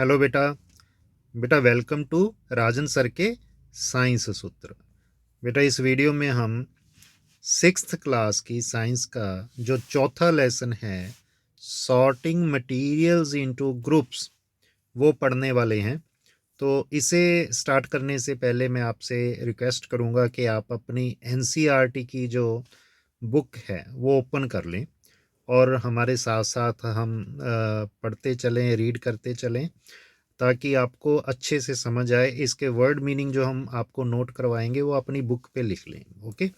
Hello बेटा। बेटा welcome to Rajan sir के साइंस सूत्र। बेटा इस वीडियो में हम सिक्स्थ क्लास की साइंस का जो चौथा लेसन है, सॉर्टिंग मटेरियल्स इनटू ग्रुप्स, वो पढ़ने वाले हैं। तो इसे स्टार्ट करने से पहले मैं आपसे रिक्वेस्ट करूंगा कि आप अपनी एनसीईआरटी की जो बुक है वो ओपन कर लें और हमारे साथ साथ हम पढ़ते चलें, रीड करते चलें, ताकि आपको अच्छे से समझ आए। इसके वर्ड मीनिंग जो हम आपको नोट करवाएंगे वो अपनी बुक पे लिख लें। ओके,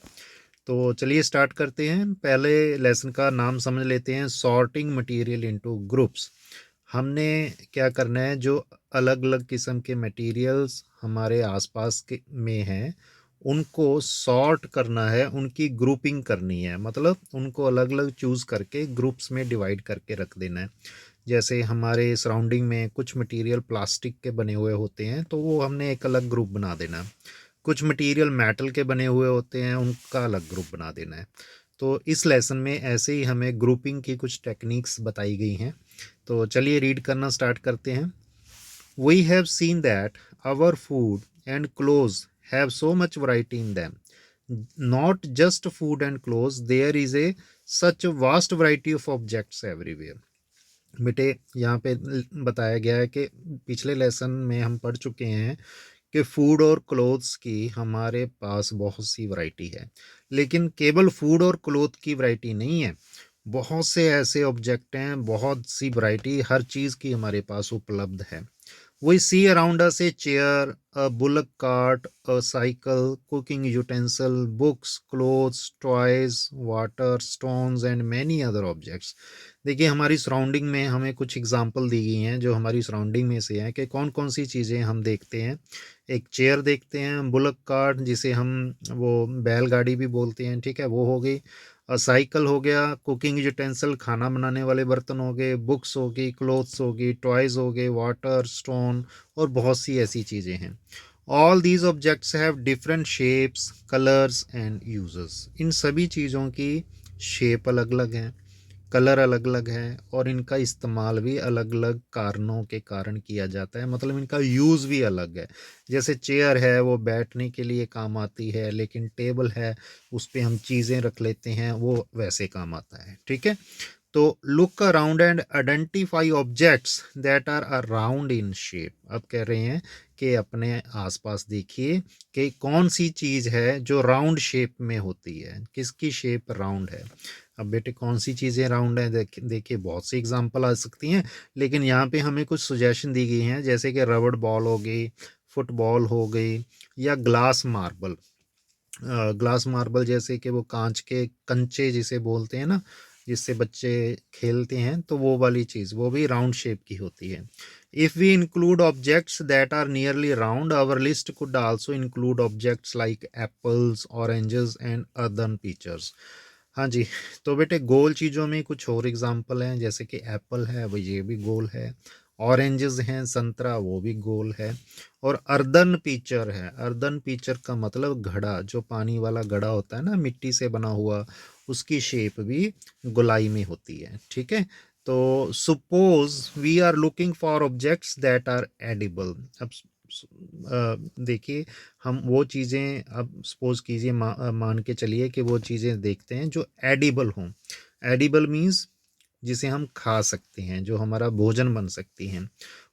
तो चलिए स्टार्ट करते हैं। पहले लेसन का नाम समझ लेते हैं, सॉर्टिंग मटेरियल इनटू ग्रुप्स। हमने क्या करना है, जो अलग अलग किस्म के मटेरियल्स हमारे आसपास के में हैं उनको सॉर्ट करना है, उनकी ग्रुपिंग करनी है, मतलब उनको अलग अलग चूज़ करके ग्रुप्स में डिवाइड करके रख देना है। जैसे हमारे सराउंडिंग में कुछ मटेरियल प्लास्टिक के बने हुए होते हैं तो वो हमने एक अलग ग्रुप बना देना है। कुछ मटेरियल मेटल के बने हुए होते हैं, उनका अलग ग्रुप बना देना है। तो इस लेसन में ऐसे ही हमें ग्रुपिंग की कुछ टेक्निक्स बताई गई हैं। तो चलिए रीड करना स्टार्ट करते हैं। We have seen that our food and clothes have so much variety in them. Not just food and clothes, there is a such vast variety of objects everywhere. बेटे यहाँ पे बताया गया है कि पिछले लेसन में हम पढ़ चुके हैं कि फूड और क्लोथ्स की हमारे पास बहुत सी वैरायटी है, लेकिन केवल फूड और क्लोथ की वैरायटी नहीं है। बहुत से ऐसे ऑब्जेक्ट हैं, बहुत सी वैरायटी, हर चीज़ की हमारे पास उपलब्ध है। We see around us a chair, a bullock cart, a cycle, cooking utensil, books, clothes, toys, water, stones and many other objects. देखिए हमारी सराउंडिंग में हमें कुछ एग्जाम्पल दी गई हैं जो हमारी सराउंडिंग में से हैं कि कौन कौन सी चीज़ें हम देखते हैं। एक चेयर देखते हैं, बुलक कार्ट जिसे हम वो बैलगाड़ी भी बोलते हैं, ठीक है, वो हो गई। साइकिल हो गया, कुकिंग यूटेंसिल खाना बनाने वाले बर्तन हो गए, बुक्स हो गई, क्लोथ्स हो गई, टॉयज़ हो गए, वाटर, स्टोन और बहुत सी ऐसी चीज़ें हैं। All these objects have different shapes, colours and uses. इन सभी चीज़ों की शेप अलग अलग हैं, कलर अलग अलग है और इनका इस्तेमाल भी अलग अलग कारणों के कारण किया जाता है, मतलब इनका यूज़ भी अलग है। जैसे चेयर है वो बैठने के लिए काम आती है, लेकिन टेबल है उस पर हम चीज़ें रख लेते हैं, वो वैसे काम आता है, ठीक है। तो look around and identify objects that are around in shape. अब कह रहे हैं कि अपने आसपास देखिए कि कौन सी चीज़ है जो राउंड शेप में होती है, किसकी शेप राउंड है। अब बेटे कौन सी चीज़ें राउंड है, देखिए बहुत सी एग्जांपल आ सकती हैं, लेकिन यहाँ पे हमें कुछ सुजेशन दी गई हैं, जैसे कि रबड़ बॉल हो गई, फुटबॉल हो गई, या ग्लास मार्बल। ग्लास मार्बल जैसे कि वो कांच के कंचे जिसे बोलते हैं ना, जिससे बच्चे खेलते हैं, तो वो वाली चीज़ वो भी राउंड शेप की होती है। If we include objects that are nearly round, our list could also include objects like apples, oranges and other features. हाँ जी, तो बेटे गोल चीज़ों में कुछ और एग्जांपल हैं, जैसे कि एप्पल है वो ये भी गोल है, ऑरेंजेस हैं संतरा वो भी गोल है, और अर्दन पीचर है। अर्दन पीचर का मतलब घड़ा, जो पानी वाला घड़ा होता है ना मिट्टी से बना हुआ, उसकी शेप भी गोलाई में होती है, ठीक है। तो suppose we are looking for objects that are edible. अब देखिए हम वो चीज़ें, अब सपोज कीजिए मान के चलिए कि वो चीज़ें देखते हैं जो एडिबल हों। एडिबल मीन्स जिसे हम खा सकते हैं, जो हमारा भोजन बन सकती हैं।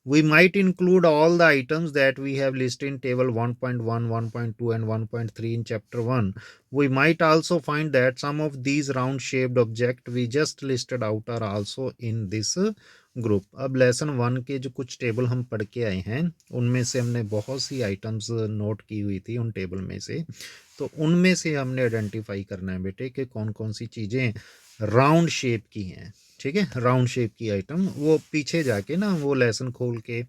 We might include all the items that we have listed in table 1.1, 1.2 and 1.3 in chapter 1. We might also find that some of these round shaped objects we just listed out are also in this group. अब lesson 1 के जो कुछ table हम पढ़ के आए हैं उनमें से हमने बहुत सी आइटम्स नोट की हुई थी उन टेबल में से, तो उनमें से हमने आइडेंटिफाई करना है बेटे कि कौन कौन सी चीज़ें राउंड शेप की हैं, ठीक है। राउंड शेप की आइटम वो पीछे जाके ना वो लेसन खोल के,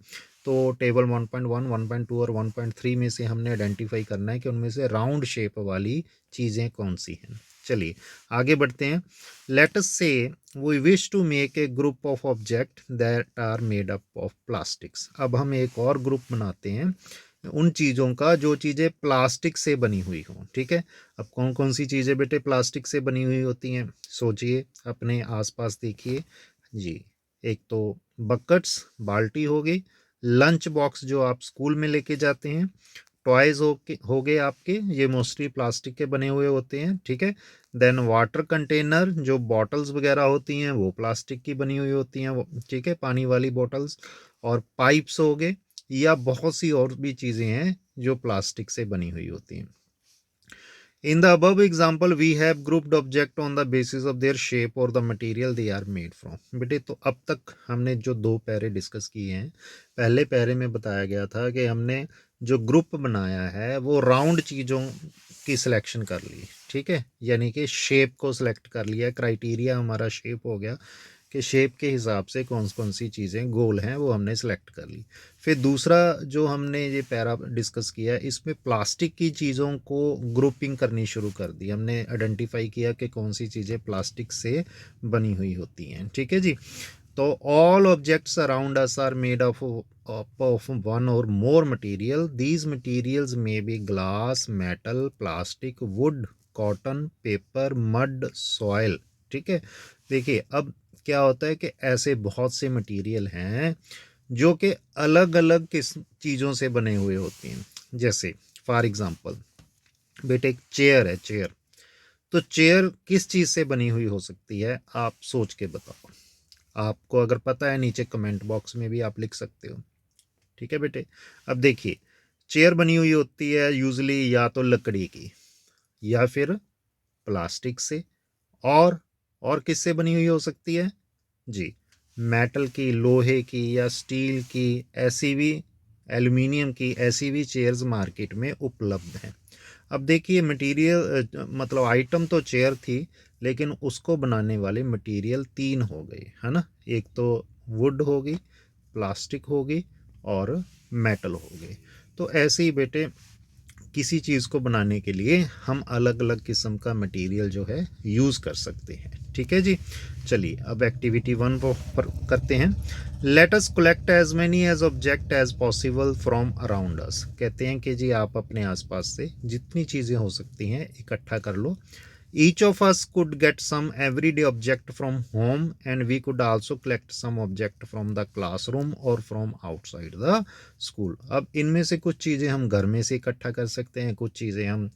तो टेबल 1.1, 1.2 और 1.3 में से हमने आइडेंटिफाई करना है कि उनमें से राउंड शेप वाली चीज़ें कौन सी हैं। चलिए आगे बढ़ते हैं। Let us say we wish to make a group of object that are made up of plastics. अब हम एक और ग्रुप बनाते हैं उन चीज़ों का जो चीज़ें प्लास्टिक से बनी हुई हों, ठीक है। अब कौन कौन सी चीज़ें बेटे प्लास्टिक से बनी हुई होती हैं, सोचिए, अपने आसपास देखिए जी। एक तो बकेट्स, बाल्टी हो गई, लंच बॉक्स जो आप स्कूल में लेके जाते हैं, टॉयज़ हो गए आपके, ये मोस्टली प्लास्टिक के बने हुए होते हैं, ठीक है। देन वाटर कंटेनर, जो बॉटल्स वगैरह होती हैं वो प्लास्टिक की बनी हुई होती हैं, वो ठीक है, पानी वाली बॉटल्स। और पाइप्स हो गए, या बहुत सी और भी चीज़ें हैं जो प्लास्टिक से बनी हुई होती हैं। In the above example, we have grouped object on the basis of their shape or the material they are made from. बेटे तो अब तक हमने जो दो पैरे डिस्कस किए हैं, पहले पैरे में बताया गया था कि हमने जो ग्रुप बनाया है वो राउंड चीज़ों की सिलेक्शन कर ली, ठीक है, यानी कि शेप को सिलेक्ट कर लिया, क्राइटेरिया हमारा शेप हो गया कि शेप के हिसाब से कौन कौन सी चीज़ें गोल हैं वो हमने सेलेक्ट कर ली। फिर दूसरा जो हमने ये पैरा डिस्कस किया, इसमें प्लास्टिक की चीज़ों को ग्रुपिंग करनी शुरू कर दी, हमने आइडेंटिफाई किया कि कौन सी चीज़ें प्लास्टिक से बनी हुई होती हैं, ठीक है जी। तो all objects around us are made of one or more material. These materials may be glass, metal, plastic, wood, cotton, paper, mud, soil, ठीक है। देखिए अब क्या होता है कि ऐसे बहुत से मटेरियल हैं जो कि अलग अलग किस्म चीज़ों से बने हुए होते हैं। जैसे फॉर एग्जांपल बेटे एक चेयर है, चेयर, तो चेयर किस चीज़ से बनी हुई हो सकती है, आप सोच के बताओ। आपको अगर पता है नीचे कमेंट बॉक्स में भी आप लिख सकते हो, ठीक है बेटे। अब देखिए चेयर बनी हुई होती है यूजली या तो लकड़ी की या फिर प्लास्टिक से, और किससे बनी हुई हो सकती है जी, मेटल की, लोहे की या स्टील की, ऐसी भी एल्युमिनियम की, ऐसी भी चेयर्स मार्केट में उपलब्ध हैं। अब देखिए मटेरियल मतलब आइटम तो चेयर थी, लेकिन उसको बनाने वाले मटेरियल तीन हो गए, है ना। एक तो वुड हो गई, प्लास्टिक हो गई और मेटल हो गई। तो ऐसे ही बेटे किसी चीज़ को बनाने के लिए हम अलग अलग किस्म का मटेरियल जो है यूज़ कर सकते हैं, ठीक है जी। चलिए अब एक्टिविटी 1 पर करते हैं। Let us collect as many as object as possible from around us. कहते हैं कि जी आप अपने आसपास से जितनी चीज़ें हो सकती हैं इकट्ठा कर लो। Each of us could get some everyday object from home, and we could also collect some object from the classroom or from outside the school. अब इनमें से कुछ चीज़ें हम घर में से इकट्ठा कर सकते हैं, कुछ चीज़ें हम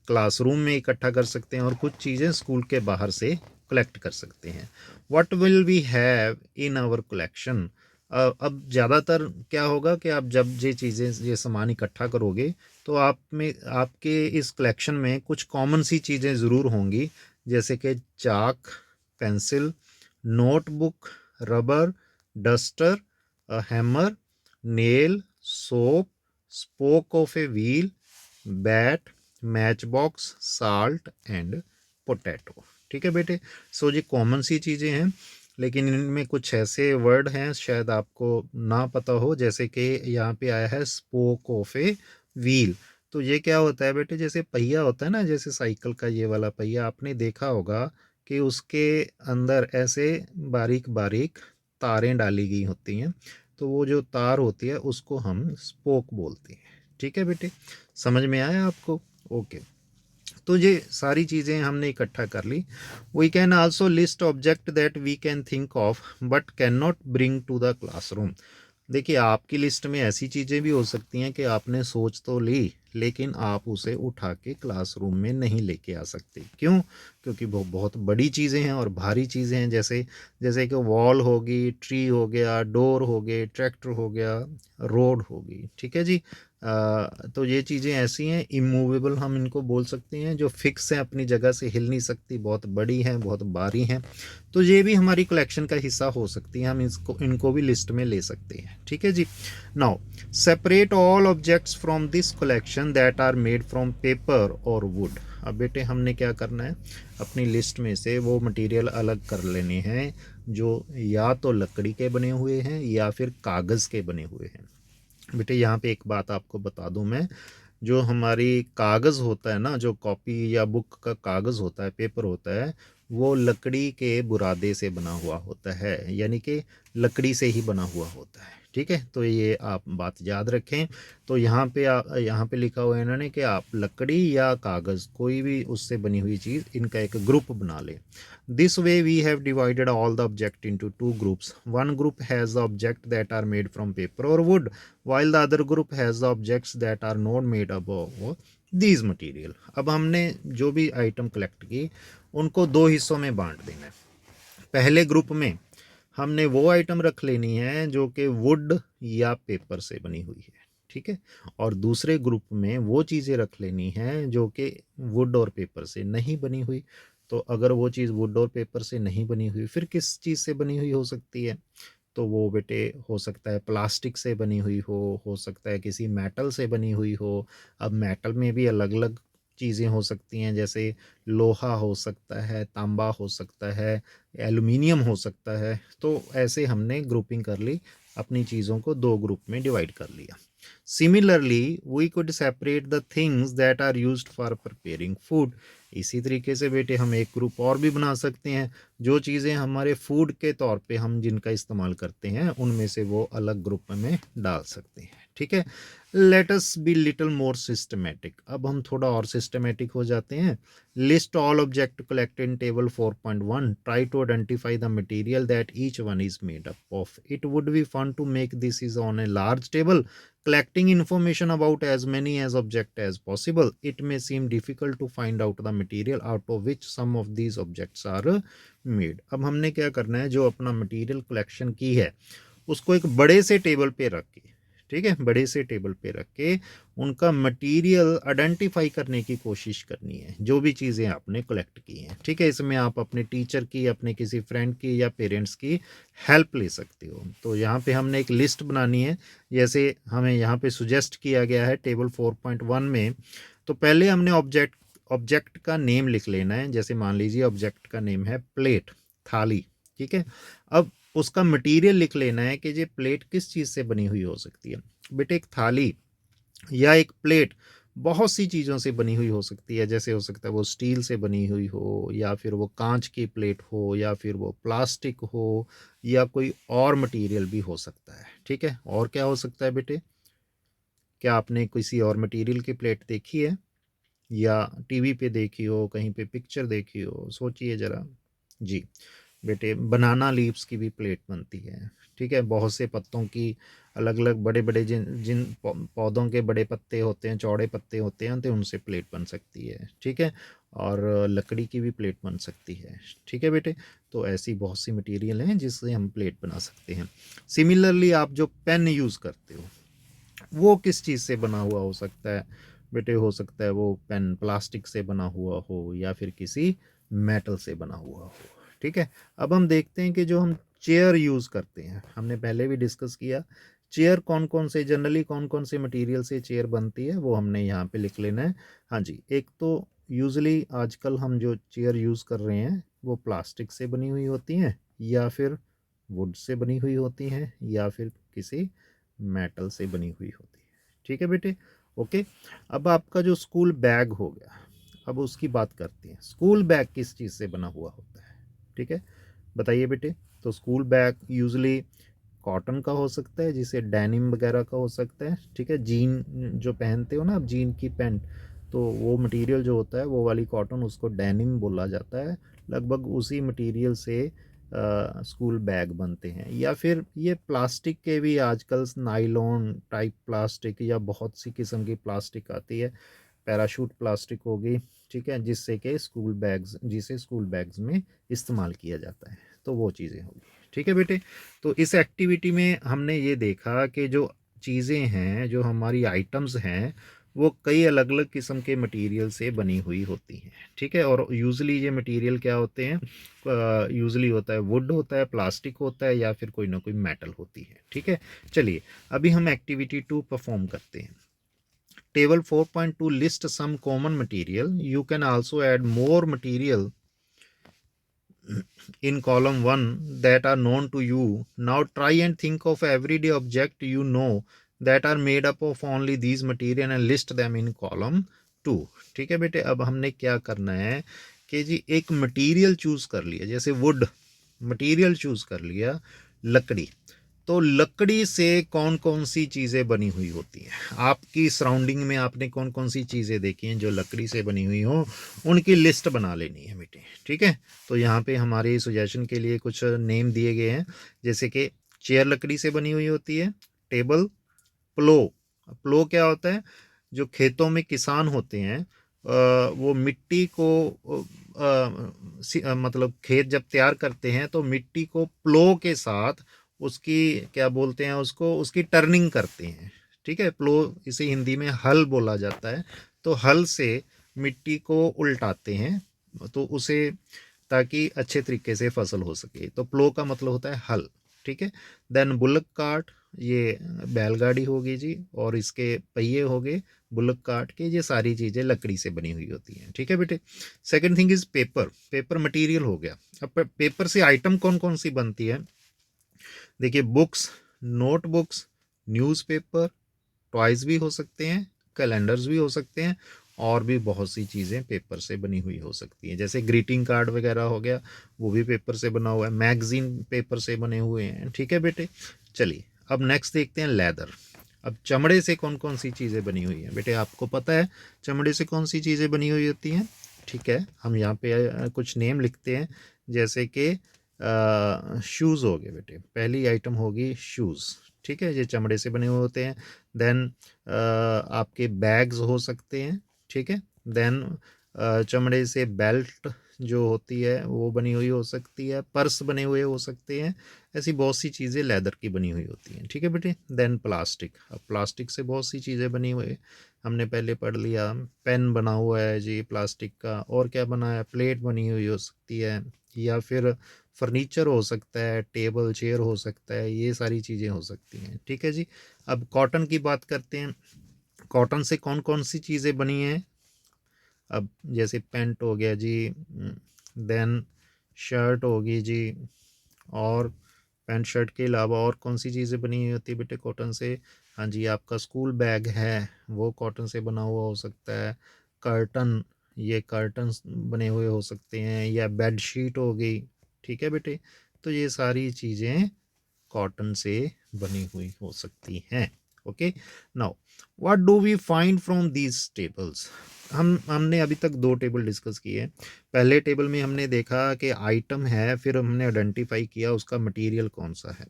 क्लासरूम में इकट्ठा कर सकते हैं और कुछ चीज़ें स्कूल के बाहर से कलेक्ट कर सकते हैं। What will we have in our collection? अब ज़्यादातर क्या होगा कि आप जब ये चीज़ें, ये सामान इकट्ठा करोगे तो आप में, आपके इस कलेक्शन में कुछ कॉमन सी चीज़ें ज़रूर होंगी, जैसे कि chalk, pencil, notebook, rubber, duster, hammer, nail, soap, spoke of a wheel, bat, match box, salt and potato, ठीक है बेटे। सो ये कॉमन सी चीज़ें हैं, लेकिन इनमें कुछ ऐसे वर्ड हैं शायद आपको ना पता हो, जैसे कि यहाँ पे आया है स्पोक ऑफ ए व्हील। तो ये क्या होता है बेटे, जैसे पहिया होता है ना, जैसे साइकिल का ये वाला पहिया आपने देखा होगा कि उसके अंदर ऐसे बारीक बारीक तारें डाली गई होती हैं, तो वो जो तार होती है उसको हम स्पोक बोलते हैं, ठीक है बेटे। समझ में आया आपको? ओके। तो ये सारी चीज़ें हमने इकट्ठा कर ली। We can also list object that we can think of but can not bring to the classroom. देखिए आपकी लिस्ट में ऐसी चीज़ें भी हो सकती हैं कि आपने सोच तो ली, लेकिन आप उसे उठा के क्लासरूम में नहीं लेके आ सकते। क्यों? क्योंकि वो बहुत बड़ी चीज़ें हैं और भारी चीज़ें हैं, जैसे जैसे कि वॉल होगी, ट्री हो गया, डोर हो गए, ट्रैक्टर हो गया, रोड होगी, ठीक है जी। तो ये चीज़ें ऐसी हैं, इमूवेबल हम इनको बोल सकते हैं, जो फिक्स हैं, अपनी जगह से हिल नहीं सकती, बहुत बड़ी हैं, बहुत भारी हैं। तो ये भी हमारी कलेक्शन का हिस्सा हो सकती है, हम इनको भी लिस्ट में ले सकते हैं, ठीक है जी। Now separate all objects from this collection that are made from paper और वुड। अब बेटे हमने क्या करना है, अपनी लिस्ट में से वो मटेरियल अलग कर लेने हैं जो या तो लकड़ी के बने हुए हैं या फिर कागज़ के बने हुए हैं। बेटे यहाँ पे एक बात आपको बता दूं मैं, जो हमारी कागज़ होता है ना, जो कॉपी या बुक का कागज़ होता है, पेपर होता है, वो लकड़ी के बुरादे से बना हुआ होता है, यानी कि लकड़ी से ही बना हुआ होता है, ठीक है, तो ये आप बात याद रखें। तो यहाँ पे लिखा हुआ है इन्होंने कि आप लकड़ी या कागज़ कोई भी उससे बनी हुई चीज़ इनका एक ग्रुप बना लें। This way we have divided all the object into two groups. One group has the object that are made from paper और wood, while the other group has the objects that are not made up of these material। अब हमने जो भी item collect की उनको दो हिस्सों में बांट देना है। पहले ग्रुप में हमने वो आइटम रख लेनी है जो कि वुड या पेपर से बनी हुई है, ठीक है, और दूसरे ग्रुप में वो चीज़ें रख लेनी है जो कि वुड और पेपर से नहीं बनी हुई। तो अगर वो चीज़ वुड और पेपर से नहीं बनी हुई फिर किस चीज़ से बनी हुई हो सकती है? तो वो बेटे हो सकता है प्लास्टिक से बनी हुई हो सकता है किसी मेटल से बनी हुई हो। अब मेटल में भी अलग अलग चीज़ें हो सकती हैं, जैसे लोहा हो सकता है, तांबा हो सकता है, एल्युमिनियम हो सकता है। तो ऐसे हमने ग्रुपिंग कर ली, अपनी चीज़ों को दो ग्रुप में डिवाइड कर लिया। Similarly we could separate the things that are used for preparing food. इसी तरीके से बेटे हम एक ग्रुप और भी बना सकते हैं, जो चीज़ें हमारे फूड के तौर पे हम जिनका इस्तेमाल करते हैं उनमें से वो अलग ग्रुप में डाल सकते हैं, ठीक है। Let us be little more systematic. अब हम थोड़ा और सिस्टमेटिक हो जाते हैं। List all object collected in table 4.1, try to identify the material that each one is made up of. It would be fun to make this is on a large table, collecting information about as many as object as possible. It may seem difficult to find out the material out of which some of these objects are made। अब हमने क्या करना है, जो अपना material collection की है उसको एक बड़े से टेबल पे रख के, ठीक है, बड़े से टेबल पे रख के उनका मटेरियल आइडेंटिफाई करने की कोशिश करनी है, जो भी चीज़ें आपने कलेक्ट की हैं, ठीक है। इसमें आप अपने टीचर की, अपने किसी फ्रेंड की या पेरेंट्स की हेल्प ले सकते हो। तो यहाँ पे हमने एक लिस्ट बनानी है, जैसे हमें यहाँ पे सुजेस्ट किया गया है टेबल 4.1 में। तो पहले हमने ऑब्जेक्ट का नेम लिख लेना है। जैसे मान लीजिए ऑब्जेक्ट का नेम है प्लेट, थाली, ठीक है। अब उसका मटेरियल लिख लेना है कि ये प्लेट किस चीज़ से बनी हुई हो सकती है। बेटे एक थाली या एक प्लेट बहुत सी चीज़ों से बनी हुई हो सकती है, जैसे हो सकता है वो स्टील से बनी हुई हो, या फिर वो कांच की प्लेट हो, या फिर वो प्लास्टिक हो, या कोई और मटेरियल भी हो सकता है, ठीक है। और क्या हो सकता है बेटे? क्या आपने किसी और मटेरियल की प्लेट देखी है, या टीवी पे देखी हो, कहीं पे पिक्चर देखी हो? सोचिए ज़रा। जी बेटे, बनाना लीव्स की भी प्लेट बनती है, ठीक है। बहुत से पत्तों की अलग अलग बड़े बड़े जिन जिन पौधों के बड़े पत्ते होते हैं, चौड़े पत्ते होते हैं, तो उनसे प्लेट बन सकती है, ठीक है। और लकड़ी की भी प्लेट बन सकती है, ठीक है बेटे। तो ऐसी बहुत सी मटेरियल हैं जिससे हम प्लेट बना सकते हैं। सिमिलरली आप जो पेन यूज़ करते हो वो किस चीज़ से बना हुआ हो सकता है बेटे? हो सकता है वो पेन प्लास्टिक से बना हुआ हो या फिर किसी मेटल से बना हुआ हो, ठीक है। अब हम देखते हैं कि जो हम चेयर यूज़ करते हैं, हमने पहले भी डिस्कस किया, चेयर कौन कौन से जनरली कौन कौन से मटेरियल से चेयर बनती है वो हमने यहाँ पे लिख लेना है। हाँ जी, एक तो यूजली आजकल हम जो चेयर यूज़ कर रहे हैं वो प्लास्टिक से बनी हुई होती हैं, या फिर वुड से बनी हुई होती हैं, या फिर किसी मेटल से बनी हुई होती है, ठीक है बेटे। ओके, अब आपका जो स्कूल बैग हो गया, अब उसकी बात करते हैं। स्कूल बैग किस चीज़ से बना हुआ होता है, ठीक है, बताइए बेटे। तो स्कूल बैग यूजली कॉटन का हो सकता है, जिसे डेनिम वगैरह का हो सकता है, ठीक है। जीन जो पहनते हो ना आप, जीन की पैंट, तो वो मटेरियल जो होता है वो वाली कॉटन, उसको डेनिम बोला जाता है। लगभग उसी मटेरियल से स्कूल बैग बनते हैं। या फिर ये प्लास्टिक के भी आजकल नाइलॉन टाइप प्लास्टिक या बहुत सी किस्म की प्लास्टिक आती है, पैराशूट प्लास्टिक होगी, ठीक है, जिससे कि स्कूल बैग्स में इस्तेमाल किया जाता है। तो वो चीज़ें होगी, ठीक है बेटे। तो इस एक्टिविटी में हमने ये देखा कि जो चीज़ें हैं, जो हमारी आइटम्स हैं, वो कई अलग अलग किस्म के मटेरियल से बनी हुई होती हैं, ठीक है। और यूजली ये मटेरियल क्या होते हैं? यूजली होता है वुड होता है, प्लास्टिक होता है, या फिर कोई ना कोई मेटल होती है, ठीक है। चलिए अभी हम एक्टिविटी 2 परफॉर्म करते हैं। Table 4.2 list some common material. You can also add more material in column 1 that are known to you. Now try and think of everyday object you know that are made up of only these material and list them in column 2। ठीक है बेटे, अब हमने क्या करना है कि जी एक मटेरियल चूज कर लिया, जैसे वुड मटेरियल चूज कर लिया, लकड़ी। तो लकड़ी से कौन कौन सी चीज़ें बनी हुई होती हैं? आपकी सराउंडिंग में आपने कौन कौन सी चीज़ें देखी हैं जो लकड़ी से बनी हुई हो, उनकी लिस्ट बना लेनी है बेटे, ठीक है। तो यहाँ पे हमारे सजेशन के लिए कुछ नेम दिए गए हैं, जैसे कि चेयर लकड़ी से बनी हुई होती है, टेबल, प्लो। प्लो क्या होता है? जो खेतों में किसान होते हैं, वो मिट्टी को मतलब खेत जब तैयार करते हैं तो मिट्टी को प्लो के साथ उसकी क्या बोलते हैं उसको, उसकी टर्निंग करते हैं, ठीक है। प्लो इसे हिंदी में हल बोला जाता है। तो हल से मिट्टी को उल्टाते हैं तो उसे, ताकि अच्छे तरीके से फसल हो सके। तो प्लो का मतलब होता है हल, ठीक है। देन बुलक कार्ट, ये बैलगाड़ी होगी जी, और इसके पहिए हो गए बुलक कार्ट के। ये सारी चीज़ें लकड़ी से बनी हुई होती हैं, ठीक है बेटे। Second thing is paper, paper material हो गया। अब पेपर से आइटम कौन कौन सी बनती है? देखिए, बुक्स, नोटबुक्स, न्यूज़पेपर, टॉयज भी हो सकते हैं, कैलेंडर्स भी हो सकते हैं, और भी बहुत सी चीज़ें पेपर से बनी हुई हो सकती हैं। जैसे ग्रीटिंग कार्ड वगैरह हो गया, वो भी पेपर से बना हुआ है। मैगजीन पेपर से बने हुए हैं, ठीक है बेटे। चलिए अब नेक्स्ट देखते हैं लेदर। अब चमड़े से कौन कौन सी चीज़ें बनी हुई हैं बेटे? आपको पता है चमड़े से कौन सी चीज़ें बनी हुई होती हैं? ठीक है, हम यहाँ पे कुछ नेम लिखते हैं, जैसे कि शूज़ हो गए बेटे। पहली आइटम होगी शूज़, ठीक है, ये चमड़े से बने हुए होते हैं। देन आपके बैग्स हो सकते हैं, ठीक है। देन चमड़े से बेल्ट जो होती है वो बनी हुई हो सकती है, पर्स बने हुए हो सकते हैं। ऐसी बहुत सी चीज़ें लेदर की बनी हुई होती हैं, ठीक है बेटे। देन प्लास्टिक, अब प्लास्टिक से बहुत सी चीज़ें बनी हुई, हमने पहले पढ़ लिया। पेन बना हुआ है जी प्लास्टिक का। और क्या बना है? प्लेट बनी हुई हो सकती है, या फिर फर्नीचर हो सकता है, टेबल चेयर हो सकता है, ये सारी चीज़ें हो सकती हैं, ठीक है जी। अब कॉटन की बात करते हैं। कॉटन से कौन कौन सी चीज़ें बनी हैं? अब जैसे पैंट हो गया जी, देन शर्ट होगी जी, और पैंट शर्ट के अलावा और कौन सी चीज़ें बनी हुई होती है बेटे कॉटन से? हाँ जी, आपका स्कूल बैग है वो कॉटन से बना हुआ हो सकता है। कर्टन, ये कर्टन्स बने हुए हो सकते हैं, या बेड शीट हो गई, ठीक है बेटे। तो ये सारी चीज़ें कॉटन से बनी हुई हो सकती हैं। Okay, now what do we find from these tables? हमने अभी तक दो टेबल डिस्कस किए। पहले टेबल में हमने देखा कि आइटम है, फिर हमने आइडेंटिफाई किया उसका मटेरियल कौन सा है।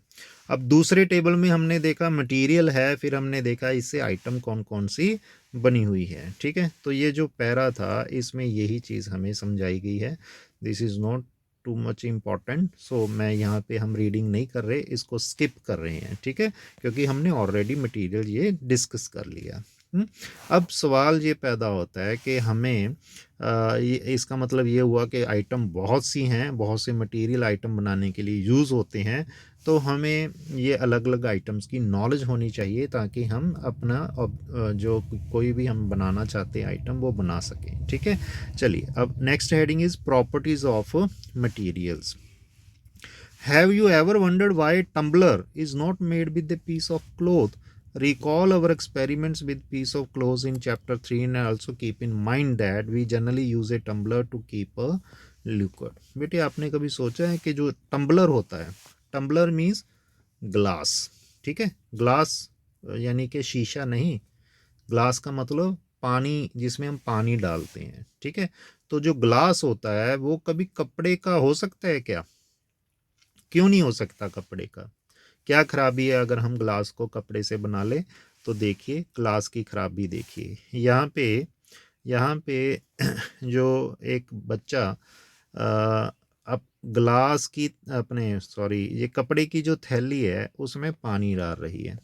अब दूसरे टेबल में हमने देखा मटेरियल है, फिर हमने देखा इससे आइटम कौन कौन सी बनी हुई है, ठीक है। तो ये जो पैरा था इसमें यही चीज़ हमें समझाई गई है। This is not too much important, so मैं यहाँ पे हम रीडिंग नहीं कर रहे, इसको स्किप कर रहे हैं, ठीक है, क्योंकि हमने ऑलरेडी मटेरियल ये डिस्कस कर लिया। अब सवाल ये पैदा होता है कि हमें ये इसका मतलब ये हुआ कि आइटम बहुत सी हैं, बहुत से मटेरियल आइटम बनाने के लिए यूज़ होते हैं। तो हमें ये अलग अलग आइटम्स की नॉलेज होनी चाहिए, ताकि हम अपना जो कोई भी हम बनाना चाहते हैं आइटम वो बना सकें, ठीक है। चलिए अब next heading is properties of materials. Have you ever wondered why a tumbler is not made with a piece of cloth? Recall our experiments with piece of cloth in chapter 3, and also keep in mind that we generally use a tumbler to keep a liquid. बेटे आपने कभी सोचा है कि जो tumbler होता है, tumbler means glass, ठीक है। ग्लास यानी कि शीशा नहीं, ग्लास का मतलब पानी, जिसमें हम पानी डालते हैं, ठीक है। तो जो ग्लास होता है वो कभी कपड़े का हो सकता है क्या? क्यों नहीं हो सकता कपड़े का? क्या खराबी है अगर हम ग्लास को कपड़े से बना ले? तो देखिए ग्लास की खराबी देखिए यहाँ पे जो एक बच्चा अब ग्लास की, अपने सॉरी, ये कपड़े की जो थैली है उसमें पानी डाल रही है।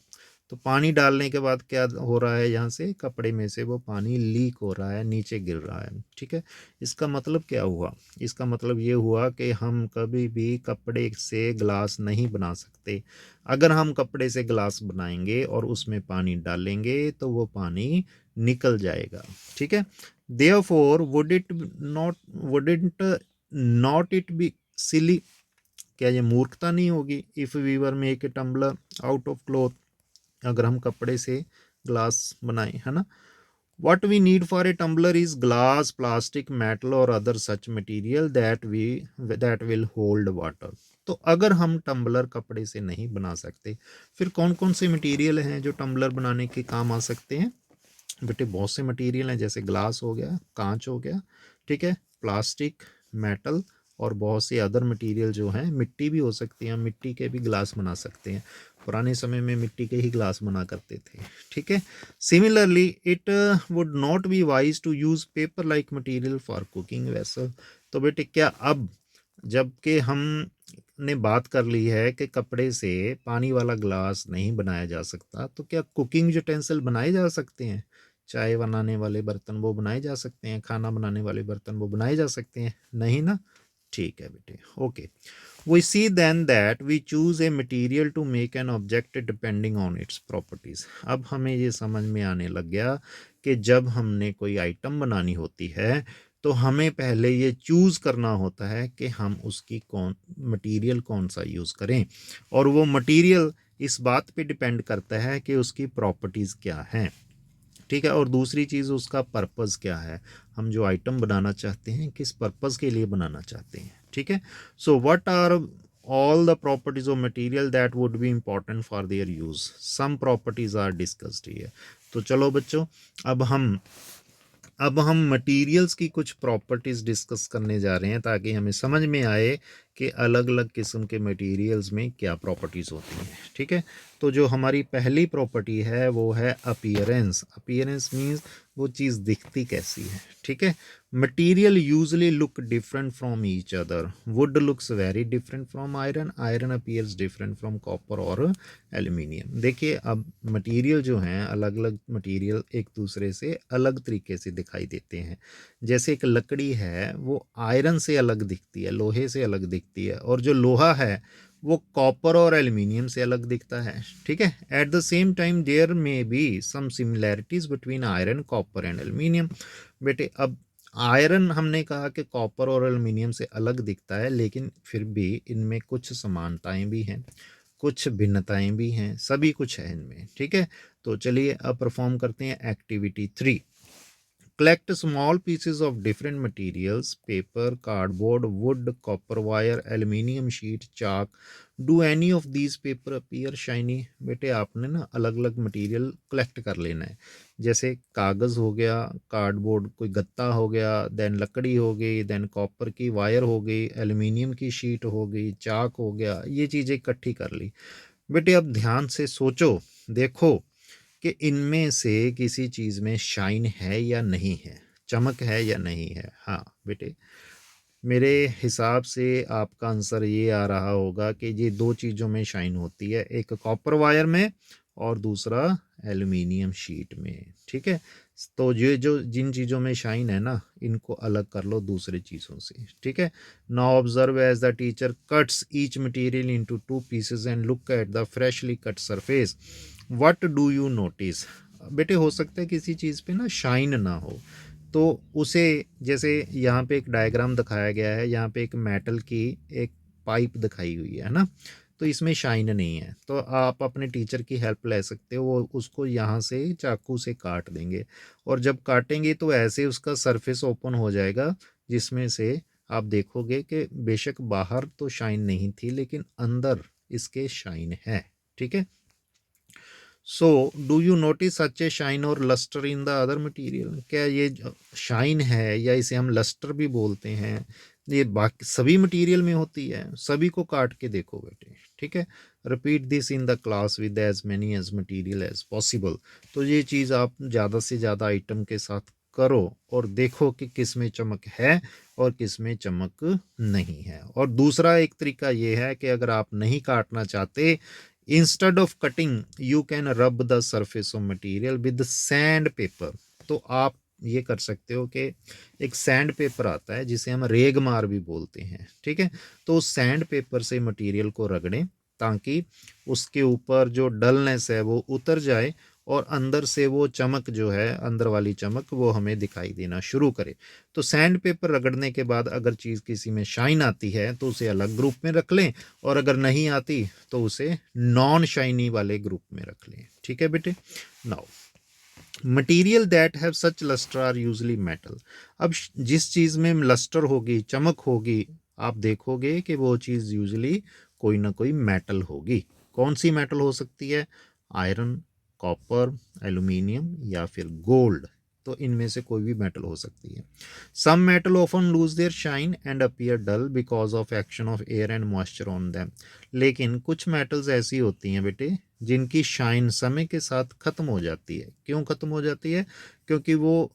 तो पानी डालने के बाद क्या हो रहा है? यहाँ से कपड़े में से वो पानी लीक हो रहा है, नीचे गिर रहा है, ठीक है। इसका मतलब क्या हुआ? इसका मतलब ये हुआ कि हम कभी भी कपड़े से ग्लास नहीं बना सकते। अगर हम कपड़े से ग्लास बनाएंगे और उसमें पानी डालेंगे तो वो पानी निकल जाएगा, ठीक है। Therefore would it be silly, क्या ये मूर्खता नहीं होगी? If we were make a tumbler out of cloth, अगर हम कपड़े से ग्लास बनाएं, है ना। what we need for a tumbler is glass, plastic, metal or other such material that will hold water. तो अगर हम टम्बलर कपड़े से नहीं बना सकते, फिर कौन कौन से मटेरियल हैं जो टम्बलर बनाने के काम आ सकते हैं? बेटे बहुत से मटेरियल हैं, जैसे ग्लास हो गया, कांच हो गया, ठीक है, प्लास्टिक, मेटल और बहुत से अदर मटेरियल जो हैं, मिट्टी भी हो सकती है, मिट्टी के भी ग्लास बना सकते हैं। पुराने समय में मिट्टी के ही ग्लास बना करते थे, ठीक है। Similarly it would not be wise to use paper like material for cooking vessel. तो बेटे क्या अब जबकि हम ने बात कर ली है कि कपड़े से पानी वाला ग्लास नहीं बनाया जा सकता, तो क्या कुकिंग यूटेंसिल बनाए जा सकते हैं? चाय बनाने वाले बर्तन वो बनाए जा सकते हैं, खाना बनाने वाले बर्तन वो बनाए जा सकते हैं? नहीं ना। ठीक है बेटे, okay. We see then that we choose a material to make an object depending on its properties. अब हमें ये समझ में आने लग गया कि जब हमने कोई आइटम बनानी होती है तो हमें पहले ये चूज़ करना होता है कि हम उसकी मटेरियल कौन सा यूज़ करें, और वो मटेरियल इस बात पे डिपेंड करता है कि उसकी प्रॉपर्टीज़ क्या हैं, ठीक है। और दूसरी चीज़ उसका पर्पज़ क्या है, हम जो आइटम बनाना चाहते हैं किस पर्पज़ के लिए बनाना चाहते हैं, ठीक है। So what are all the properties of material that would be important for their use, some properties are discussed here। तो चलो बच्चों, अब हम मटेरियल्स की कुछ प्रॉपर्टीज़ डिस्कस करने जा रहे हैं ताकि हमें समझ में आए कि अलग अलग किस्म के मटेरियल्स में क्या प्रॉपर्टीज़ होती हैं, ठीक है। तो जो हमारी पहली प्रॉपर्टी है वो है अपीयरेंस। अपीयरेंस मीन्स वो चीज़ दिखती कैसी है, ठीक है। Material usually look different from each other. Would looks very different from iron, iron appears different from copper और एल्यूमिनियम। देखिए अब मटेरियल जो हैं, अलग अलग मटेरियल एक दूसरे से अलग तरीके से दिखाई देते हैं। जैसे एक लकड़ी है वो आयरन से अलग दिखती है, लोहे से अलग दिखती है, और जो लोहा है वो कॉपर और एल्यूमिनियम से अलग दिखता है, ठीक है। At the same time there may be some similarities between iron, copper and aluminium. बेटे अब आयरन हमने कहा कि कॉपर और एल्यूमिनियम से अलग दिखता है, लेकिन फिर भी इनमें कुछ समानताएं भी हैं, कुछ भिन्नताएं भी हैं, सभी कुछ है इनमें, ठीक है। तो चलिए अब परफॉर्म करते हैं activity 3। Collect small pieces of different materials: paper, cardboard, wood, copper wire, aluminium sheet, chalk. Do any of these paper appear shiny? बेटे आपने ना अलग अलग मटेरियल कलेक्ट कर लेना है। जैसे कागज़ हो गया, कार्डबोर्ड कोई गत्ता हो गया, देन लकड़ी हो गई, देन कॉपर की वायर हो गई, एल्यूमिनियम की शीट हो गई, चाक हो गया, ये चीज़ें इकट्ठी कर ली। बेटे अब ध्यान से सोचो, देखो कि इनमें से किसी चीज़ में शाइन है या नहीं है, चमक है या नहीं है। हाँ बेटे, मेरे हिसाब से आपका आंसर ये आ रहा होगा कि ये दो चीज़ों में शाइन होती है, एक कॉपर वायर में और दूसरा एल्यूमिनियम शीट में, ठीक है। तो ये जो जिन चीज़ों में शाइन है ना, इनको अलग कर लो दूसरे चीज़ों से, ठीक है। Now observe as the teacher cuts each material into two pieces and look at the freshly cut surface. What do you notice? बेटे हो सकता है किसी चीज़ पे ना शाइन ना हो, तो उसे, जैसे यहाँ पे एक डायग्राम दिखाया गया है, यहाँ पे एक मेटल की एक पाइप दिखाई हुई है ना, तो इसमें शाइन नहीं है, तो आप अपने टीचर की हेल्प ले सकते हो, वो उसको यहाँ से चाकू से काट देंगे, और जब काटेंगे तो ऐसे उसका सरफेस ओपन हो जाएगा, जिसमें से आप देखोगे कि बेशक बाहर तो शाइन नहीं थी लेकिन अंदर इसके शाइन है, ठीक है। So do you notice such a shine or luster in the other material? क्या ये शाइन है या इसे हम लस्टर भी बोलते हैं, ये बाकी सभी मटेरियल में होती है? सभी को काट के देखो बेटे, ठीक है। Repeat this in the class with as many as material as possible. तो ये चीज़ आप ज़्यादा से ज़्यादा आइटम के साथ करो और देखो कि किस में चमक है और किस में चमक नहीं है। और दूसरा एक तरीका ये है कि अगर आप नहीं काटना चाहते, instead of cutting you can रब the surface of material with sand paper. तो आप ये कर सकते हो कि एक सैंड पेपर आता है जिसे हम रेगमार भी बोलते हैं, ठीक है। तो उस सैंड पेपर से मटेरियल को रगड़ें ताकि उसके ऊपर जो डलनेस है वो उतर जाए और अंदर से वो चमक जो है, अंदर वाली चमक, वो हमें दिखाई देना शुरू करे। तो सैंड पेपर रगड़ने के बाद अगर चीज़ किसी में शाइन आती है तो उसे अलग ग्रुप में रख लें, और अगर नहीं आती तो उसे नॉन शाइनी वाले ग्रुप में रख लें, ठीक है बेटे। Now material that have such lustre are usually metal. अब जिस चीज़ में लस्टर होगी, चमक होगी, आप देखोगे कि वो चीज़ यूजुअली कोई ना कोई मेटल होगी। कौन सी मेटल हो सकती है? आयरन, कॉपर, एल्यूमिनियम या फिर गोल्ड। तो इनमें से कोई भी मेटल हो सकती है। Some metal often lose their shine and appear dull because of action of air and moisture on them. लेकिन कुछ मेटल्स ऐसी होती हैं बेटे जिनकी शाइन समय के साथ ख़त्म हो जाती है। क्यों ख़त्म हो जाती है? क्योंकि वो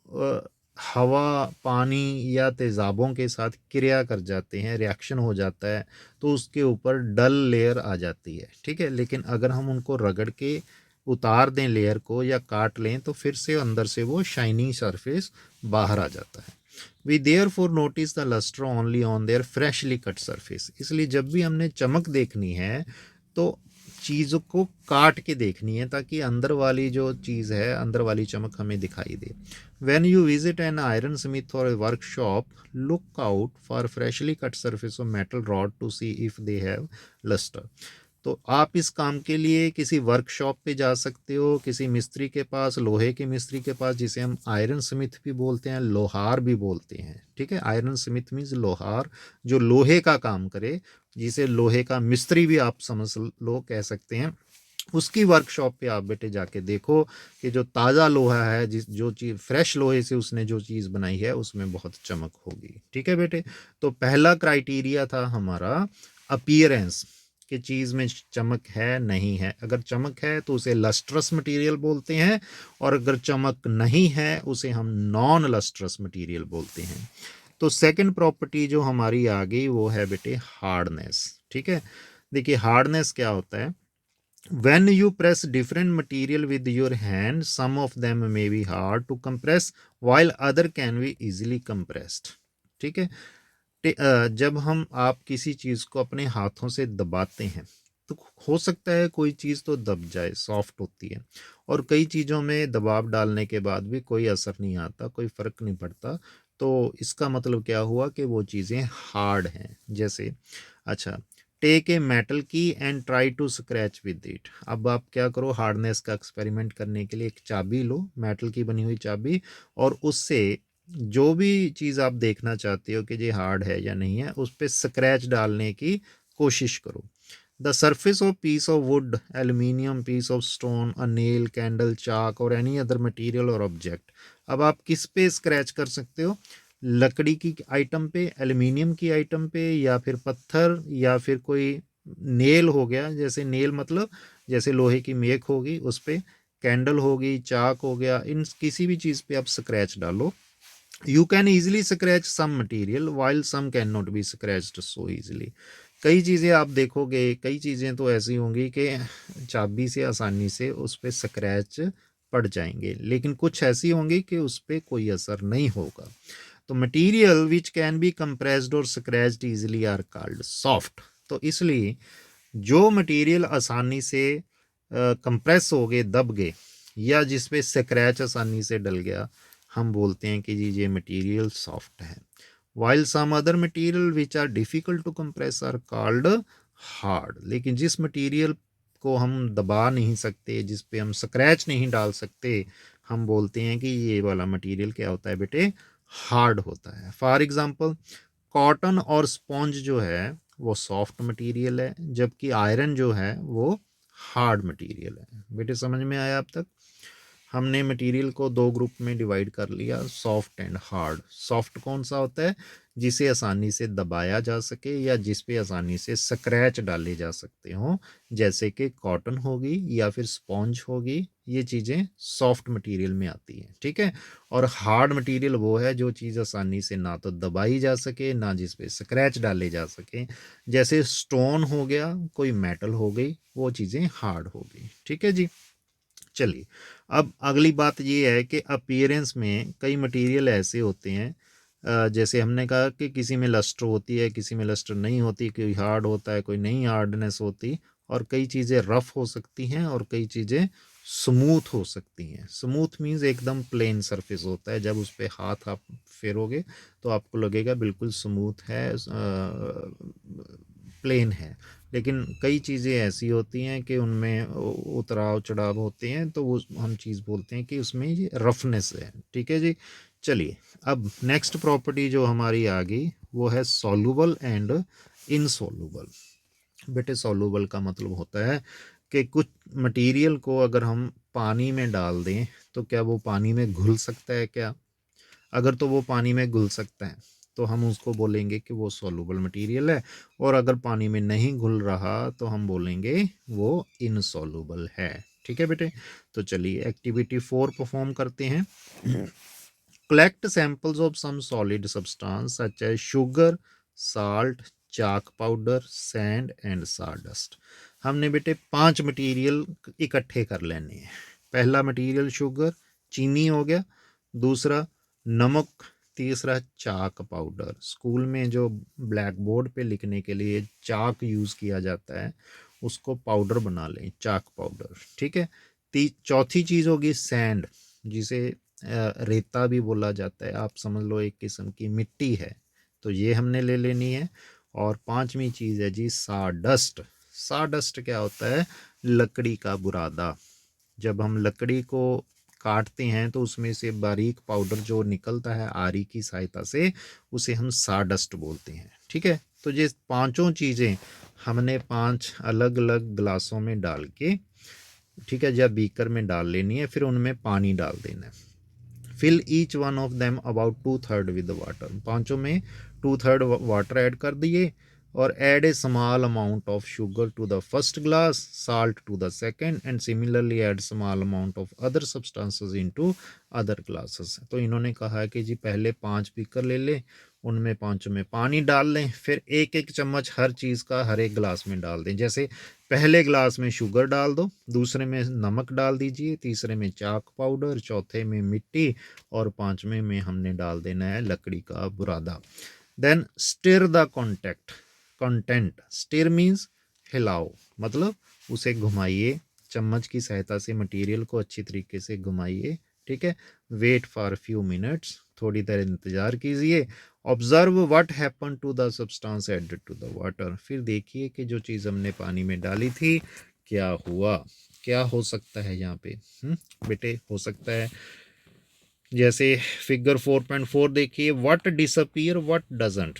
हवा, पानी या तेज़ाबों के साथ क्रिया कर जाते हैं, रिएक्शन हो जाता है, तो उसके ऊपर डल लेयर आ जाती है। ठीक है, लेकिन अगर हम उनको रगड़ के उतार दें लेयर को या काट लें तो फिर से अंदर से वो शाइनिंग सरफेस बाहर आ जाता है। We therefore notice the lustre only on their freshly cut surface. इसलिए जब भी हमने चमक देखनी है तो चीज़ को काट के देखनी है ताकि अंदर वाली जो चीज़ है, अंदर वाली चमक हमें दिखाई दे। When you visit an ironsmith or a workshop, look out for freshly cut surface of metal rod to see if they have luster. तो आप इस काम के लिए किसी वर्कशॉप पे जा सकते हो, किसी मिस्त्री के पास, लोहे के मिस्त्री के पास, जिसे हम आयरन स्मिथ भी बोलते हैं, लोहार भी बोलते हैं। ठीक है, आयरन स्मिथ मीन्स लोहार, जो लोहे का काम करे, जिसे लोहे का मिस्त्री भी आप समझ लो, कह सकते हैं। उसकी वर्कशॉप पे आप बेटे जाके देखो कि जो ताज़ा लोहा है, जिस जो चीज़ फ्रेश लोहे से उसने जो चीज़ बनाई है उसमें बहुत चमक होगी। ठीक है बेटे, तो पहला क्राइटेरिया था हमारा अपीयरेंस, कि चीज़ में चमक है नहीं है। अगर चमक है तो उसे लस्ट्रस मटेरियल बोलते हैं, और अगर चमक नहीं है उसे हम नॉन लस्ट्रस मटेरियल बोलते हैं। तो सेकंड प्रॉपर्टी जो हमारी आ गई वो है बेटे हार्डनेस। ठीक है, देखिए हार्डनेस क्या होता है? When you press different material with your hand, some of them may be hard to compress while other can be easily compressed. ठीक है, जब हम आप किसी चीज़ को अपने हाथों से दबाते हैं तो हो सकता है कोई चीज़ तो दब जाए, सॉफ्ट होती है, और कई चीज़ों में दबाव डालने के बाद भी कोई असर नहीं आता, कोई फ़र्क नहीं पड़ता। तो इसका मतलब क्या हुआ कि वो चीज़ें हार्ड हैं। जैसे अच्छा, take a metal key and try to scratch with it. अब आप क्या करो, हार्डनेस का एक्सपेरिमेंट करने के लिए एक चाबी लो, मेटल की बनी हुई चाबी, और उससे जो भी चीज़ आप देखना चाहते हो कि ये हार्ड है या नहीं है, उस पर स्क्रैच डालने की कोशिश करो। The surface of piece of wood, aluminium, piece of stone, a nail, candle, chalk or any other material or object. अब आप किस पे स्क्रैच कर सकते हो? लकड़ी की आइटम पे, एल्यूमिनियम की आइटम पे, या फिर पत्थर, या फिर कोई नेल हो गया, जैसे नेल मतलब जैसे लोहे की मेख होगी उस पे, कैंडल होगी, चाक हो गया, इन किसी भी चीज़ पे आप स्क्रैच डालो। You can easily scratch some material while some can not be scratched so easily. कई चीज़ें आप देखोगे, कई चीज़ें तो ऐसी होंगी कि चाबी से आसानी से उस पर स्क्रैच पड़ जाएंगे, लेकिन कुछ ऐसी होंगी कि उस पर कोई असर नहीं होगा। तो material which can be compressed or scratched easily are called soft. तो इसलिए जो मटेरियल आसानी से कंप्रेस हो गए, दब गए, या जिस पे स्क्रैच आसानी से डल गया, हम बोलते हैं कि जी ये मटेरियल सॉफ्ट है। While some other material which are difficult to compress are called hard. लेकिन जिस मटेरियल को हम दबा नहीं सकते, जिस पे हम स्क्रैच नहीं डाल सकते, हम बोलते हैं कि ये वाला मटेरियल क्या होता है बेटे? हार्ड होता है। फॉर एग्जाम्पल, कॉटन और स्पॉन्ज जो है वो सॉफ्ट मटेरियल है, जबकि आयरन जो है वो हार्ड मटेरियल है। बेटे समझ में आया अब तक? हमने मटेरियल को दो ग्रुप में डिवाइड कर लिया, सॉफ्ट एंड हार्ड। सॉफ्ट कौन सा होता है? जिसे आसानी से दबाया जा सके या जिस पे आसानी से स्क्रैच डाले जा सकते हो, जैसे कि कॉटन होगी या फिर स्पॉन्ज होगी, ये चीज़ें सॉफ्ट मटेरियल में आती हैं। ठीक है, और हार्ड मटेरियल वो है जो चीज़ आसानी से ना तो दबाई जा सके, ना जिस पे स्क्रैच डाले जा सके। जैसे स्टोन हो गया, कोई मेटल हो गई, वो चीज़ें हार्ड हो गई। ठीक है जी। चलिए, अब अगली बात ये है कि अपीयरेंस में कई मटेरियल ऐसे होते हैं, जैसे हमने कहा कि किसी में लस्टर होती है, किसी में लस्टर नहीं होती, कोई हार्ड होता है, कोई नहीं हार्डनेस होती, और कई चीज़ें रफ हो सकती हैं और कई चीज़ें स्मूथ हो सकती हैं। स्मूथ मीन्स एकदम प्लेन सरफेस होता है, जब उस पर हाथ आप फेरोगे तो आपको लगेगा बिल्कुल स्मूथ है, प्लेन है। लेकिन कई चीज़ें ऐसी होती हैं कि उनमें उतराव चढ़ाव होते हैं, तो वो हम चीज़ बोलते हैं कि उसमें ये रफनेस है। ठीक है जी। चलिए, अब नेक्स्ट प्रॉपर्टी जो हमारी आ गई वो है सॉल्युबल एंड इनसॉल्युबल। बेटे सॉल्युबल का मतलब होता है कि कुछ मटेरियल को अगर हम पानी में डाल दें तो क्या वो पानी में घुल सकता है क्या? अगर तो वो पानी में घुल सकता है तो हम उसको बोलेंगे कि वो सॉल्युबल मटेरियल है, और अगर पानी में नहीं घुल रहा तो हम बोलेंगे वो इनसॉल्युबल है। ठीक है बेटे। तो चलिए एक्टिविटी 4 परफॉर्म करते हैं। Collect samples of some solid substance such as sugar, salt, chalk powder, sand and sawdust. हमने बेटे 5 मटेरियल इकट्ठे कर लेने हैं। पहला मटेरियल शुगर, चीनी हो गया। दूसरा नमक। तीसरा चाक पाउडर। स्कूल में जो ब्लैक बोर्ड पे लिखने के लिए चाक यूज़ किया जाता है उसको पाउडर बना लें, चाक पाउडर। ठीक है। चौथी चीज़ होगी सैंड, जिसे रेता भी बोला जाता है, आप समझ लो एक किस्म की मिट्टी है, तो ये हमने ले लेनी है। और पांचवी चीज़ है जी साडस्ट। साडस्ट क्या होता है? लकड़ी का बुरादा। जब हम लकड़ी को काटते हैं तो उसमें से बारीक पाउडर जो निकलता है आरी की सहायता से, उसे हम साडस्ट बोलते हैं। ठीक है। तो ये पांचों चीज़ें हमने 5 अलग अलग गिलासों में डाल के, ठीक है, या बीकर में डाल लेनी है, फिर उनमें पानी डाल देना है। Fill each one of them about 2/3 with water. पांचों में 2/3 वाटर ऐड कर दिए, और add a small amount of sugar to the first glass, salt to the second, and similarly add small amount of other substances into other glasses. तो इन्होंने कहा है कि जी पहले 5 बीकर ले लें, उनमें पांचों में पानी डाल लें, फिर एक एक चम्मच हर चीज़ का हर एक गिलास में डाल दें। जैसे पहले गिलास में शुगर डाल दो, दूसरे में नमक डाल दीजिए, तीसरे में चाक पाउडर, चौथे में मिट्टी, और पांचवें में हमने डाल देना है लकड़ी का बुरादा। Then stir the contact content. Stir means हिलाओ, मतलब उसे घुमाइए, चम्मच की सहायता से मटेरियल को अच्छी तरीके से घुमाइए। ठीक है। वेट फॉर फ्यू मिनट्स, थोड़ी देर इंतजार कीजिए। Observe what happen to the substance added to the water. फिर देखिए कि जो चीज़ हमने पानी में डाली थी क्या हुआ। क्या हो सकता है यहाँ पे? बेटे हो सकता है जैसे फिगर 4.4 देखिए, व्हाट डिसअपीयर व्हाट डजंट।